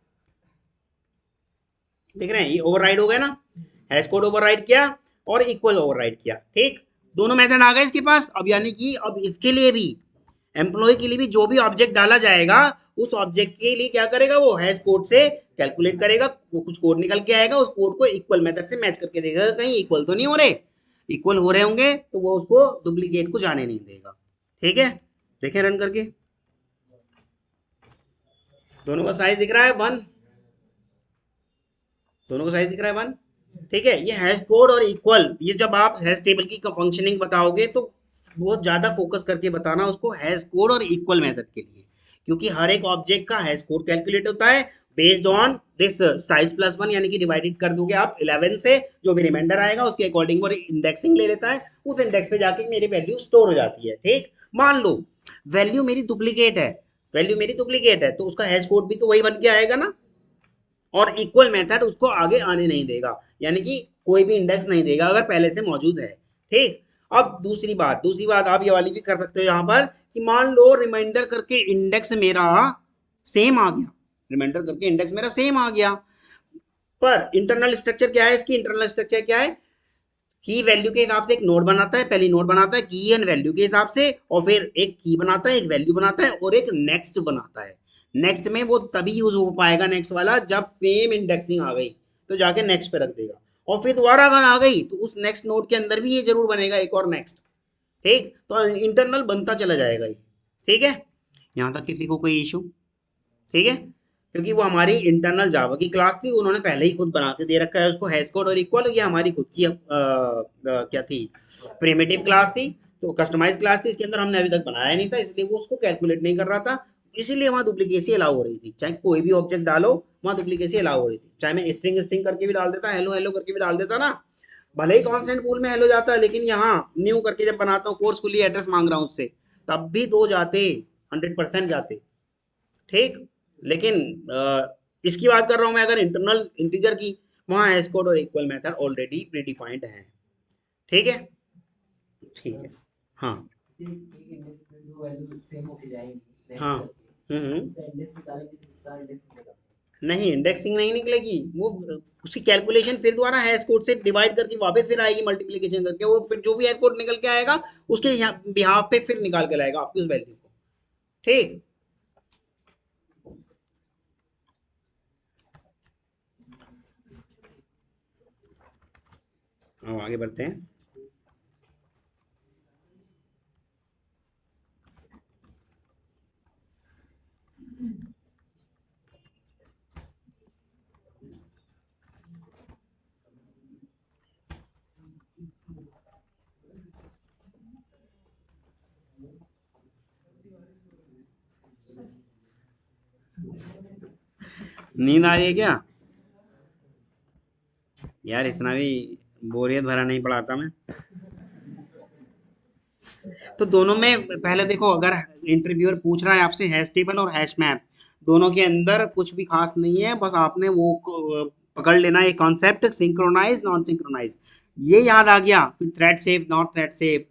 दिख रहे हैं, ये ओवरराइड हो गया ना, हैश कोड ओवरराइड किया और इक्वल ओवरराइड किया, ठीक, दोनों मेथड आ गए इसके पास। अब यानी कि अब इसके लिए भी, एम्प्लॉय के लिए भी जो भी ऑब्जेक्ट डाला जाएगा, उस ऑब्जेक्ट के लिए क्या करेगा, वो हैश कोड से कैलकुलेट करेगा, वो कुछ कोड निकल के आएगा, उस कोड को इक्वल मेथड से मैच करके देगा, कहीं इक्वल तो नहीं हो रहे, इक्वल हो रहे होंगे तो वो उसको डुप्लीकेट को जाने नहीं देगा। ठीक है, देखें रन करके, दोनों का साइज दिख रहा है 1, दोनों का साइज दिख रहा है 1। ठीक है, ये हैश कोड और इक्वल, ये जब आप हैश टेबल की फंक्शनिंग बताओगे तो बहुत ज्यादा फोकस करके बताना उसको हैश कोड और इक्वल मेथड के लिए, क्योंकि हर एक ऑब्जेक्ट का हैश कोड कैलकुलेट होता है based on this size plus 1, यानी कि डिवाइडेड कर दोगे आप 11 से, जो भी रिमाइंडर आएगा उसके अकॉर्डिंग वो इंडेक्सिंग ले लेता है, उस इंडेक्स पे जाके मेरी वैल्यू स्टोर हो जाती है। ठीक, मान लो वैल्यू मेरी डुप्लीकेट है, वैल्यू मेरी डुप्लीकेट है, तो उसका हैश कोड भी तो वही बन के आएगा ना, और इक्वल मेथड उसको आगे आने नहीं देगा, यानी कि कोई भी इंडेक्स नहीं देगा अगर पहले से मौजूद है। ठीक, अब दूसरी बात आप ये वाली भी कर सकते हो यहाँ पर, कि मान लो रिमाइंडर करके इंडेक्स मेरा सेम आ गया, रिमाइंडर करके इंडेक्स मेरा सेम आ गया, पर इंटरनल स्ट्रक्चर क्या है, इसकी इंटरनल स्ट्रक्चर क्या है, की वैल्यू के हिसाब से एक नोड बनाता है, पहली नोड बनाता है की एंड वैल्यू के हिसाब से, और फिर एक की बनाता है, एक वैल्यू बनाता है, और एक नेक्स्ट बनाता है। नेक्स्ट में वो तभी यूज हो पाएगा नेक्स्ट वाला जब सेम इंडेक्सिंग आ गई, तो जाके नेक्स्ट पे रख देगा, और फिर दोबारा अगर आ गई तो उस नेक्स्ट नोड के अंदर भी ये जरूर बनेगा एक और नेक्स्ट। ठीक, तो इंटरनल बनता चला जाएगा ये। ठीक है, यहाँ तक किसी को कोई इशू, ठीक है, क्योंकि वो हमारी इंटरनल जावा की क्लास थी, उन्होंने पहले ही खुद बना के दे रखा है उसको हैश कोड और इक्वल। ये हमारी खुद की क्या थी, प्रिमिटिव क्लास थी, तो कस्टमाइज क्लास थी, इसके अंदर हमने अभी तक बनाया नहीं था, इसलिए वो उसको कैलकुलेट नहीं कर रहा था। इसीलिए वहाँ डुप्लीकेसी अलाउ हो रही थी, चाहे कोई भी ऑब्जेक्ट डालो वहाँ डुप्लीकेसी अलाउ हो रही थी। चाहे मैं स्ट्रिंग स्ट्रिंग करके भी डाल देता, हेलो हेलो करके भी डाल देता ना, भले ही कॉन्स्टेंट पूल में हेलो जाता है, लेकिन यहाँ न्यू करके जब बनाता हूँ, कोर्सफुली एड्रेस मांग रहा हूँ उससे, तब भी दो जाते, 100% जाते। ठीक। लेकिन इसकी बात कर रहा हूं मैं, अगर इंटरनल इंटीजर की, वहां हैश कोड और इक्वल मेथड ऑलरेडी प्रीडिफाइंड है। ठीक है। ठीक है। हाँ। हाँ। नहीं, इंडेक्सिंग नहीं निकलेगी वो, उसकी कैलकुलेशन फिर दोबारा हैश कोड से डिवाइड करके वापस फिर आएगी मल्टीप्लिकेशन करके, वो फिर जो भी हैश कोड निकल के आएगा उसके बिहाफ पे फिर निकाल के लाएगा आपकी उस वैल्यू को। ठीक। अब आगे बढ़ते हैं। नींद आ रही है क्या यार? इतना भी बोरियत भरा नहीं पढ़ाता मैं। तो दोनों में पहले देखो, अगर इंटरव्यूअर पूछ रहा है आपसे हैश टेबल और हैश मैप, दोनों के अंदर कुछ भी खास नहीं है, बस आपने वो पकड़ लेना ये कॉन्सेप्ट, सिंक्रोनाइज नॉन सिंक्रोनाइज, ये याद आ गया। फिर thread safe not thread safe,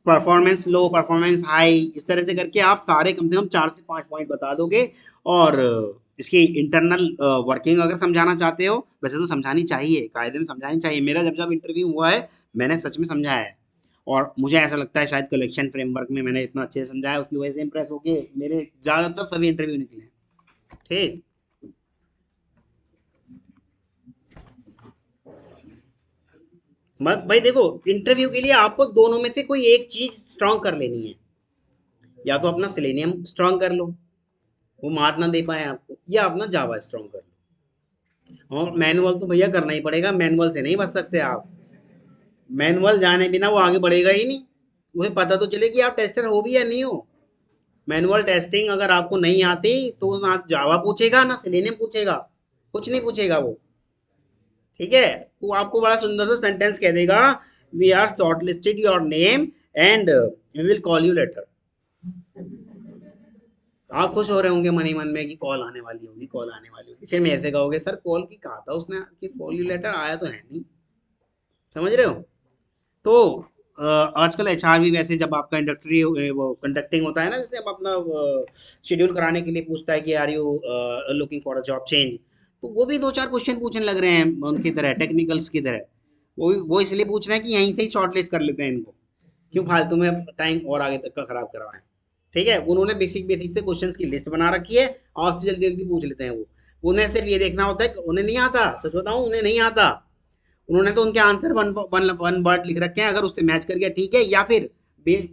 performance low performance high, इस तरह से करके आप सारे कम से कम 4 से 5 पॉइंट बता दोगे। और इसकी इंटरनल वर्किंग अगर समझाना चाहते हो, वैसे तो समझानी चाहिए, कायदे में समझानी चाहिए। मेरा जब जब इंटरव्यू हुआ है, मैंने सच में समझाया है, और मुझे ऐसा लगता है शायद कलेक्शन फ्रेमवर्क में मैंने इतना अच्छे से समझाया, उसकी वजह से इंप्रेस होके मेरे ज़्यादातर सभी इंटरव्यू निकले हैं। ठीक। मत भाई देखो, इंटरव्यू के लिए आपको दोनों में से कोई एक चीज स्ट्रांग कर लेनी है। या तो अपना सेलेनियम स्ट्रांग कर लो, वो मात ना दे पाए आपको, या अपना जावा स्ट्रांग कर लो। और मैनुअल तो भैया करना ही पड़ेगा, मैनुअल से नहीं बच सकते आप। मैनुअल जाने बिना वो आगे बढ़ेगा ही नहीं। उसे पता तो चले कि आप टेस्टर हो भी या नहीं हो। मैनुअल टेस्टिंग अगर आपको नहीं आती, तो ना जावा पूछेगा ना सेलेनियम पूछेगा, कुछ नहीं पूछेगा वो। ठीक है। वो आपको बड़ा सुंदर सा सेंटेंस कह देगा, we are shortlisted your name and we will call you later. आप खुश हो रहे होंगे मन ही मन में कि कॉल आने वाली होगी, कॉल आने वाली होगी, फिर मेरे से कहोगे सर कॉल की कहा था उसने कि कॉल यू लेटर आया तो है नहीं। समझ रहे हो? तो आजकल एचआर भी वैसे, जब आपका इंडक्टरी वो कंडक्टिंग होता है ना, जैसे अब अपना शेड्यूल कराने के लिए पूछता है कि are you looking for a job change, तो वो भी दो चार क्वेश्चन पूछने लग रहे हैं उनकी तरह, टेक्निकल्स की तरह। वो इसलिए पूछ रहे हैं कि यहीं से ही शॉर्टलिस्ट कर लेते हैं इनको, क्यों फालतू में टाइम और आगे तक का खराब करवाएं। ठीक है। उन्होंने बेसिक बेसिक से क्वेश्चंस की लिस्ट बना रखी है, आपसे जल्दी जल्दी पूछ लेते हैं वो। उन्हें सिर्फ ये देखना होता है कि उन्हें नहीं आता, सच बताऊं उन्हें नहीं आता। उन्होंने तो उनके answer one one one word लिख रखे हैं, अगर उससे मैच कर गया ठीक है, या फिर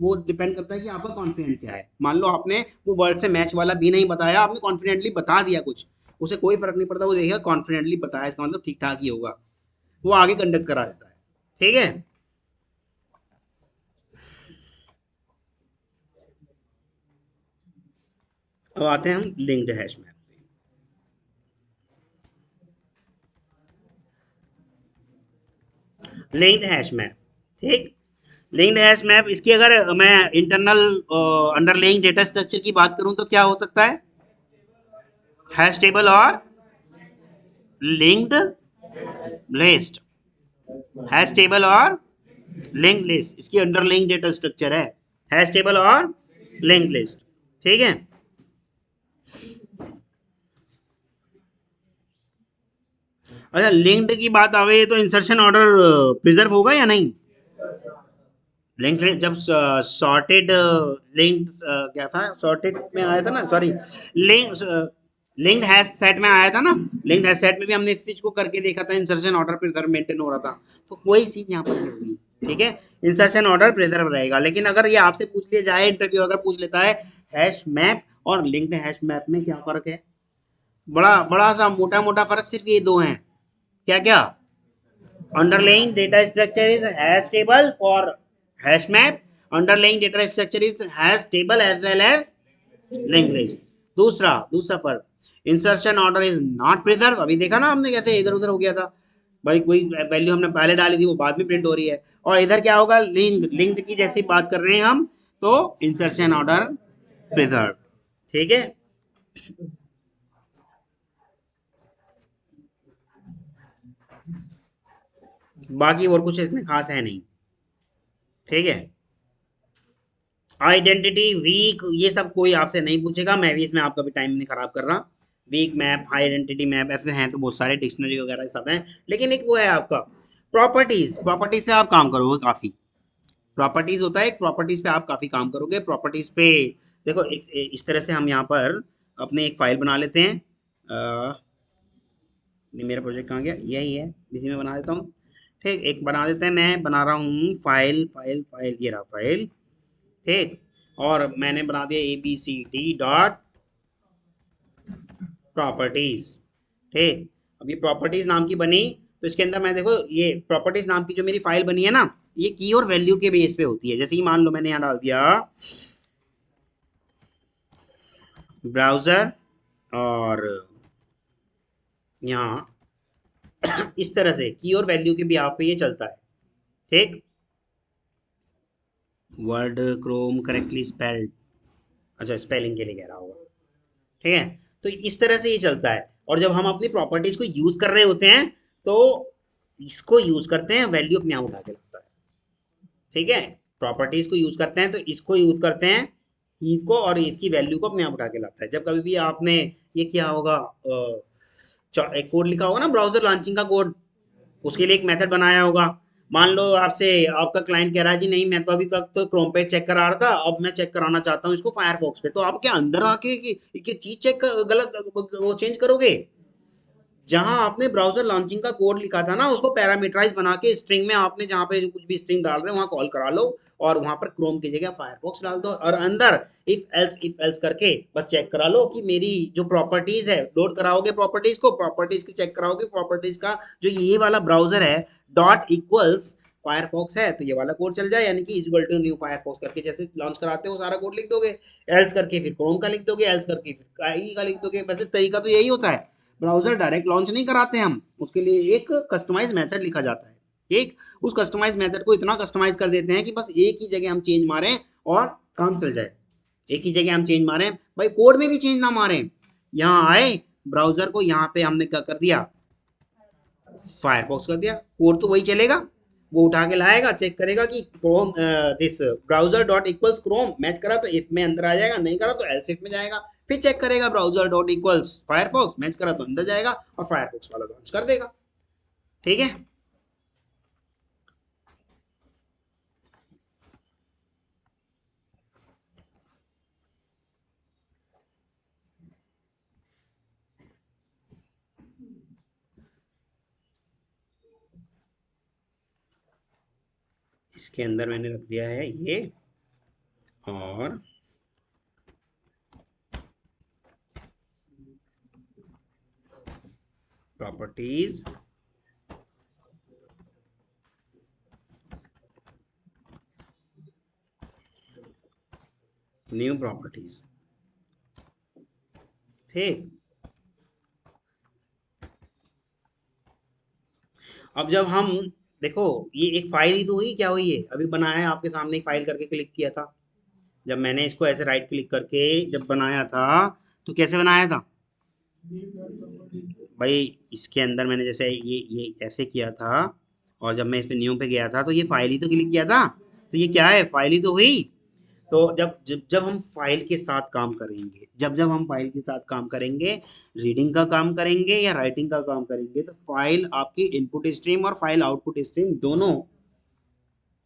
वो डिपेंड करता है कि आपका कॉन्फिडेंट क्या है। मान लो आपने वो वर्ड से मैच वाला भी नहीं बताया, आपने कॉन्फिडेंटली बता दिया कुछ, उसे कोई फर्क नहीं पड़ता, वो देखेगा कॉन्फिडेंटली बताया, इसका मतलब ठीक ठाक ही होगा, वो आगे कंडक्ट करा देता है। ठीक है। अब आते हैं हम लिंक्ड हैश में। Linked hash map. ठीक। लिंक्ड हैश मैप, इसकी अगर मैं इंटरनल अंडरलाइंग डेटा स्ट्रक्चर की बात करूं तो क्या हो सकता है? हैश टेबल और लिंक्ड लिस्ट। हैश टेबल और लिंक्ड लिस्ट इसकी अंडरलाइंग डेटा स्ट्रक्चर है, हैश टेबल और लिंक्ड लिस्ट। ठीक है। अच्छा, लिंक्ड की बात आ गई है, तो इंसर्शन ऑर्डर प्रिजर्व होगा या नहीं? लिंक्ड जब सॉर्टेड लिंक्ड, क्या था सॉर्टेड में आया था ना, sorry, link linked hash set में आया था ना, लिंक्ड हैश सेट में भी हमने इस चीज को करके देखा था, इंसर्शन ऑर्डर प्रिजर्व मेंटेन हो रहा था। तो वही चीज यहाँ पर भी होगी। ठीक है। इंसर्शन ऑर्डर प्रिजर्व रहेगा, लेकिन अगर ये आपसे पूछ लिया जाए, इंटरव्यू अगर पूछ लेता है हैश मैप और लिंक्ड हैश मैप में क्या फर्क है, बड़ा बड़ा सा मोटा मोटा फर्क सिर्फ ये दो हैं। क्या क्या? underlying data structure is hash table for hash map, underlying data structure is hash table as well as linked list। दूसरा दूसरा फर्क, insertion order is not preserve. अभी देखा ना हमने कैसे इधर उधर हो गया था भाई, कोई वैल्यू हमने पहले डाली थी वो बाद में प्रिंट हो रही है। और इधर क्या होगा, लिंक लिंक्ड की जैसी बात कर रहे हैं हम, तो इंसर्शन ऑर्डर प्रिजर्व। ठीक है, बाकी और कुछ इसमें खास है नहीं। ठीक है, आइडेंटिटी वीक ये सब कोई आपसे नहीं पूछेगा, मैं भी इसमें आपका भी टाइम नहीं खराब कर रहा। वीक मैप, आइडेंटिटी मैप ऐसे हैं तो बहुत सारे डिक्शनरी वगैरह सब हैं, लेकिन एक वो है आपका प्रॉपर्टीज। प्रॉपर्टीज पे आप काम करोगे काफी। प्रॉपर्टीज होता है एक, प्रॉपर्टीज पे आप काफी काम करोगे। प्रॉपर्टीज पे देखो इस तरह से हम यहाँ पर अपने एक फाइल बना लेते हैं। नहीं, मेरा प्रोजेक्ट कहाँ गया, यही है, इसी में बना देता हूँ। ठीक, एक बना देते हैं, मैं बना रहा हूँ फाइल फाइल फाइल, ये रहा फाइल। ठीक, और मैंने बना दिया abcd डॉट प्रॉपर्टीज। ठीक, अब ये प्रॉपर्टीज नाम की बनी, तो इसके अंदर मैं देखो ये प्रॉपर्टीज नाम की जो मेरी फाइल बनी है ना, ये की और वैल्यू के बेस पे होती है। जैसे कि मान लो मैंने यहाँ डाल दिया ब्राउजर, और यहाँ इस तरह से की और वैल्यू के भी आप पे ये चलता है। ठीक, वर्ड क्रोम करेक्टली स्पेल्ड, अच्छा स्पेलिंग के लिए कह रहा होगा। ठीक है, तो इस तरह से ये चलता है। और जब हम अपनी प्रॉपर्टीज को यूज कर रहे होते हैं तो इसको यूज करते हैं, वैल्यू अपने आप उठा के लाता है। ठीक है, प्रॉपर्टीज को यूज करते हैं तो इसको यूज करते हैं, हीप को, और इसकी वैल्यू को अपने आप उठा के लाता है। जब कभी भी आपने ये किया होगा, एक कोड लिखा होगा ना ब्राउजर लॉन्चिंग का कोड, उसके लिए एक मेथड बनाया होगा। मान लो आपसे आपका क्लाइंट कह रहा है जी नहीं मैं तो अभी तक तो क्रोम पे चेक करा रहा था, अब मैं चेक कराना चाहता हूँ इसको फायरफॉक्स पे, तो आप क्या अंदर आके कि चीज चेक गलत वो चेंज करोगे? जहां आपने ब्राउजर लॉन्चिंग का कोड लिखा था ना, उसको पैरामीटराइज बना के स्ट्रिंग में आपने जहां पे कुछ भी स्ट्रिंग डाल रहे हो वहां कॉल करा लो, और वहां पर क्रोम की जगह फायरफॉक्स डाल दो, और अंदर इफ एल्स करके बस चेक करा लो कि मेरी जो प्रॉपर्टीज है, लोड कराओगे प्रॉपर्टीज को, प्रॉपर्टीज की चेक कराओगे, प्रॉपर्टीज का जो ये वाला ब्राउजर है डॉट इक्वल्स फायरफॉक्स है, तो ये वाला कोड चल जाए, यानी कि इक्वल टू न्यू फायरफॉक्स करके जैसे लॉन्च कराते हो सारा कोड लिख दोगे, एल्स करके फिर क्रोम का लिख दोगे, एल्स करके फिर आई का लिख दोगे। वैसे तरीका तो यही होता है, ब्राउजर डायरेक्ट लॉन्च नहीं कराते हम, उसके लिए एक कस्टमाइज मेथड लिखा जाता है। एक उस कस्टमाइज मेथड को इतना कस्टमाइज कर देते हैं कि बस एक ही जगह हम चेंज मारें और काम चल जाए। एक ही जगह हम चेंज मारें भाई, कोड में भी चेंज ना मारें। यहाँ आए ब्राउजर को, यहाँ पे हमने क्या कर दिया, फायरफॉक्स कर दिया, कोड तो वही चलेगा। वो उठा के लाएगा, चेक करेगा कि Chrome this browser dot equals Chrome match करा तो इफ में अंदर आ जाएगा, नहीं करा तो एल्स इफ में जाएगा। फिर चेक करेगा browser dot equals Firefox match करा तो अंदर जाएगा और फायरफॉक्स वाला लॉन्च कर देगा। ठीक है, इसके अंदर मैंने रख दिया है ये, और प्रॉपर्टीज न्यू प्रॉपर्टीज। ठीक, अब जब हम देखो ये एक फाइल ही तो हुई, क्या हुई है अभी बनाया है आपके सामने, एक फाइल करके क्लिक किया था। जब मैंने इसको ऐसे राइट क्लिक करके जब बनाया था, तो कैसे बनाया था भाई, इसके अंदर मैंने जैसे ये ऐसे किया था, और जब मैं इस पे न्यू पे गया था तो ये फाइल ही तो क्लिक किया था, तो ये क्या है, फाइल ही तो हुई। तो जब हम फाइल के साथ काम करेंगे, जब हम फाइल के साथ काम करेंगे, रीडिंग का काम करेंगे या राइटिंग का काम करेंगे, तो फाइल आपकी इनपुट स्ट्रीम और फाइल आउटपुट स्ट्रीम दोनों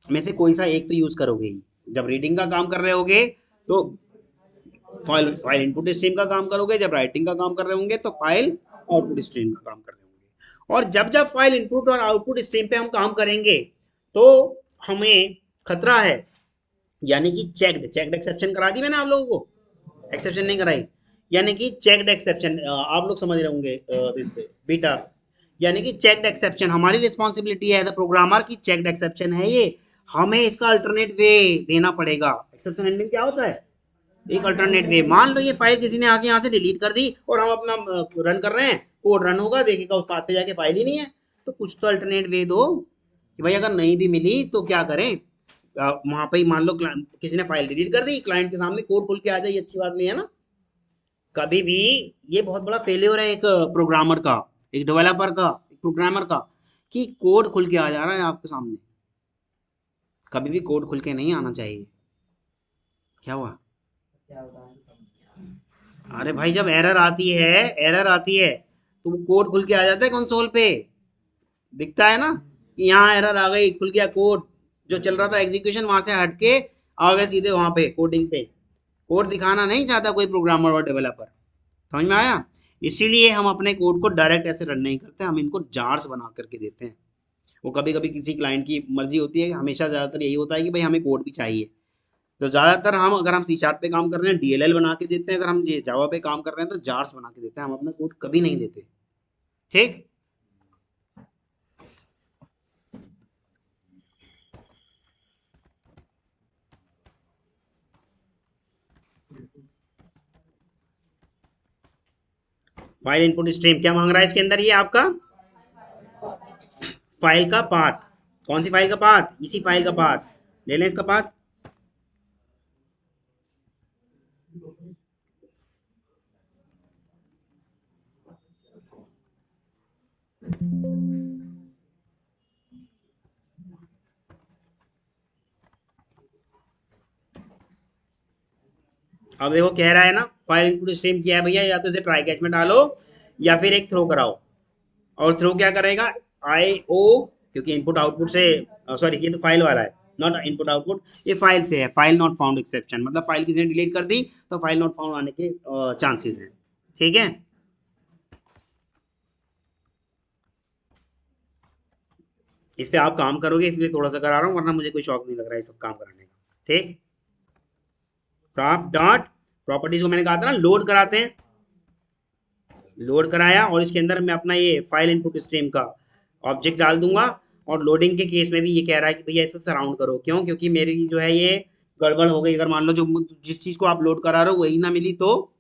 में से कोई सा एक तो यूज करोगे ही। जब रीडिंग का काम कर रहे होगे तो फाइल फाइल इनपुट स्ट्रीम का काम करोगे, जब राइटिंग का काम कर रहे होंगे तो फाइल आउटपुट स्ट्रीम का काम कर रहे होंगे। और जब फाइल इनपुट और आउटपुट स्ट्रीम पे हम काम करेंगे तो हमें खतरा है, यानी कि चेक्ड चेक्ड एक्सेप्शन करा दी मैंने आप लोगों को, एक्सेप्शन नहीं कराई। यानी कि चेक्ड एक्सेप्शन, आप लोग समझ रहे होंगे इससे बीटा, यानी कि चेक्ड एक्सेप्शन हमारी रिस्पॉन्सिबिलिटी है एज अ प्रोग्रामर की, चेक्ड एक्सेप्शन है ये, हमें इसका अल्टरनेट वे देना पड़ेगा। एक्सेप्शन हैंडलिंग क्या होता है? एक अल्टरनेट वे। मान लो ये फाइल किसी ने आके यहाँ से डिलीट कर दी और हम अपना रन कर रहे हैं, कोड रन होगा, देखेगा उस पाथ पे जाके फाइल ही नहीं है, तो कुछ तो अल्टरनेट वे दो कि भाई अगर नहीं भी मिली तो क्या करें। वहां पे ही मान लो किसी ने फाइल डिलीट कर दी, क्लाइंट के सामने कोड खुल के आ जाए, ये अच्छी बात नहीं है ना। कभी भी ये बहुत बड़ा फेलियर है एक प्रोग्रामर का, एक डेवलपर का, एक प्रोग्रामर का, कि कोड खुल के आ जा रहा है आपके सामने। कभी भी कोड खुल के नहीं आना चाहिए। क्या हुआ? अरे भाई जब एरर आती है, एरर आती है तो वो कोड खुल के आ जाता है कंसोल पे, दिखता है ना कि यहाँ एरर आ गई, खुल गया कोड, जो चल रहा था एग्जीक्यूशन वहां से हट के आ गए सीधे वहां पे कोडिंग पे। कोड दिखाना नहीं चाहता कोई प्रोग्रामर और डेवलपर, समझ में आया? इसीलिए हम अपने कोड को डायरेक्ट ऐसे रन नहीं करते, हम इनको जार्स बना करके देते हैं। वो कभी कभी किसी क्लाइंट की मर्जी होती है, हमेशा ज़्यादातर यही होता है कि भाई हमें कोड भी चाहिए, तो ज़्यादातर हम अगर हम सी शार्प पे काम कर रहे हैं डीएलएल बना के देते हैं, अगर हम ये जावा पे काम कर रहे हैं तो जार्स बना के देते हैं, हम अपना कोड कभी नहीं देते। ठीक। फाइल इनपुट स्ट्रीम क्या मांग रहा है इसके अंदर? ये आपका फाइल का पाथ, कौन सी फाइल का पाथ? इसी फाइल का पाथ ले लें, इसका पाथ। अब देखो कह रहा है ना, फाइल इनपुट स्ट्रीम किया है भैया, या तो इसे ट्राई कैच में डालो या फिर एक थ्रो कराओ। और थ्रो क्या करेगा? आई ओ, क्योंकि इनपुट आउटपुट से, सॉरी ये तो फाइल वाला है, नॉट इनपुट आउटपुट, ये फाइल से है, फाइल नॉट फाउंड एक्सेप्शन, मतलब फाइल किसी ने डिलीट कर दी तो फाइल नॉट फाउंड आने के चांसेस हैं। ठीक है। इस पे आप काम करोगे इसलिए थोड़ा सा करा रहा हूँ, वरना मुझे कोई शौक नहीं लग रहा है सब काम कराने का। ठीक। प्रॉप डॉट प्रॉपर्टीज को मैंने कहा था ना लोड कराते हैं, लोड कराया और इसके अंदर मैं अपना ये फाइल इनपुट स्ट्रीम का ऑब्जेक्ट डाल दूंगा। और लोडिंग के केस में भी ये कह रहा है कि भैया इसे सराउंड करो, क्यों? क्योंकि मेरी जो है ये गड़बड़ हो गई, अगर मान लो जो जिस चीज को आप लोड करा रहे हो वही ना मिली तो,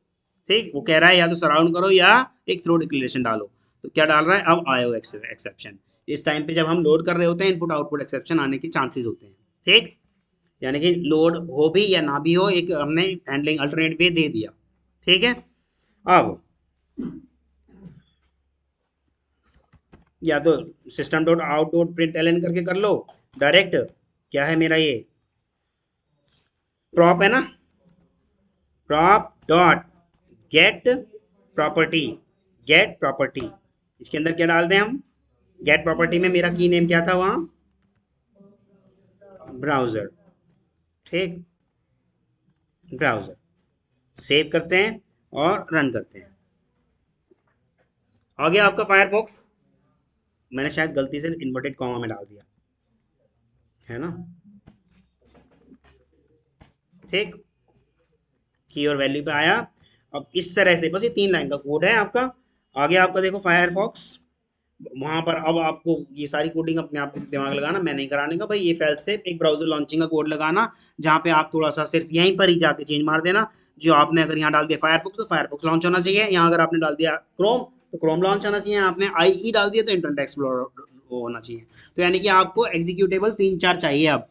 ठीक, वो कह रहा है या तो सराउंड करो या एक थ्रो डिक्लेरेशन डालो। तो क्या डाल रहा है? अब आयो एक्सेप्शन। इस टाइम पे जब हम लोड कर रहे होते हैं इनपुट आउटपुट एक्सेप्शन आने के चांसेस होते हैं। ठीक। यानी कि लोड हो भी या ना भी हो, एक हमने हैंडलिंग अल्टरनेट वे दे दिया। ठीक है। अब या तो system dot out dot print L N करके कर लो डायरेक्ट। क्या है मेरा ये प्रॉप है ना, prop dot get property, get property, इसके अंदर क्या डाल दें हम? गेट प्रॉपर्टी में मेरा की नेम क्या था वहां? ब्राउजर। ठीक। ब्राउजर सेव करते हैं और रन करते हैं। आ गया आपका फायरफॉक्स। मैंने शायद गलती से इन्वर्टेड कॉमा में डाल दिया है ना। ठीक। की और वैल्यू पे आया। अब इस तरह से बस ये 3 लाइन का कोड है आपका। आगे आपका देखो फायरफॉक्स, वहां पर अब आपको ये सारी कोडिंग अपने आप दिमाग लगाना, मैं नहीं कराने का भाई। ये फेल से एक ब्राउजर लॉन्चिंग का कोड लगाना, जहाँ पे आप थोड़ा सा सिर्फ यहीं पर ही जाके चेंज मार देना। जो आपने अगर यहाँ डाल दिया फायरफॉक्स तो फायरफॉक्स लॉन्च होना चाहिए, यहाँ अगर आपने डाल दिया क्रोम तो क्रोम लॉन्च होना चाहिए, आपने आई डाल दिया तो इंटरनेट एक्सप्लोरर होना चाहिए। तो यानी कि आपको एग्जीक्यूटेबल 3-4 चाहिए अब।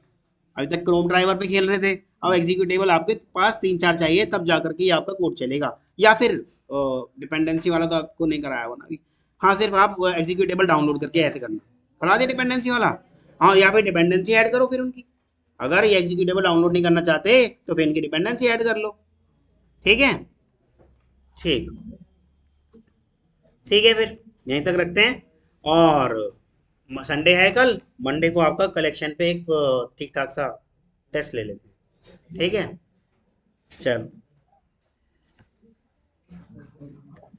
अभी तक क्रोम ड्राइवर पे खेल रहे थे, अब एग्जीक्यूटेबल आपके पास 3-4 चाहिए, तब जाकर के ये आपका कोड चलेगा। या फिर डिपेंडेंसी वाला तो आपको नहीं कराया होगा ना अभी। हाँ, सिर्फ आप एग्जीक्यूटेबल डाउनलोड करके ऐसे करना, करा दिया डिपेंडेंसी वाला। हाँ, या फिर डिपेंडेंसी ऐड करो फिर उनकी, अगर ये एग्जीक्यूटेबल डाउनलोड नहीं करना चाहते तो फिर इनकी डिपेंडेंसी ऐड कर लो। ठीक है। ठीक। ठीक है, फिर यहीं तक रखते हैं। और संडे है कल, मंडे को आपका कलेक्शन पे एक ठीक ठाक सा टेस्ट ले लेते हैं। ठीक है। चलो।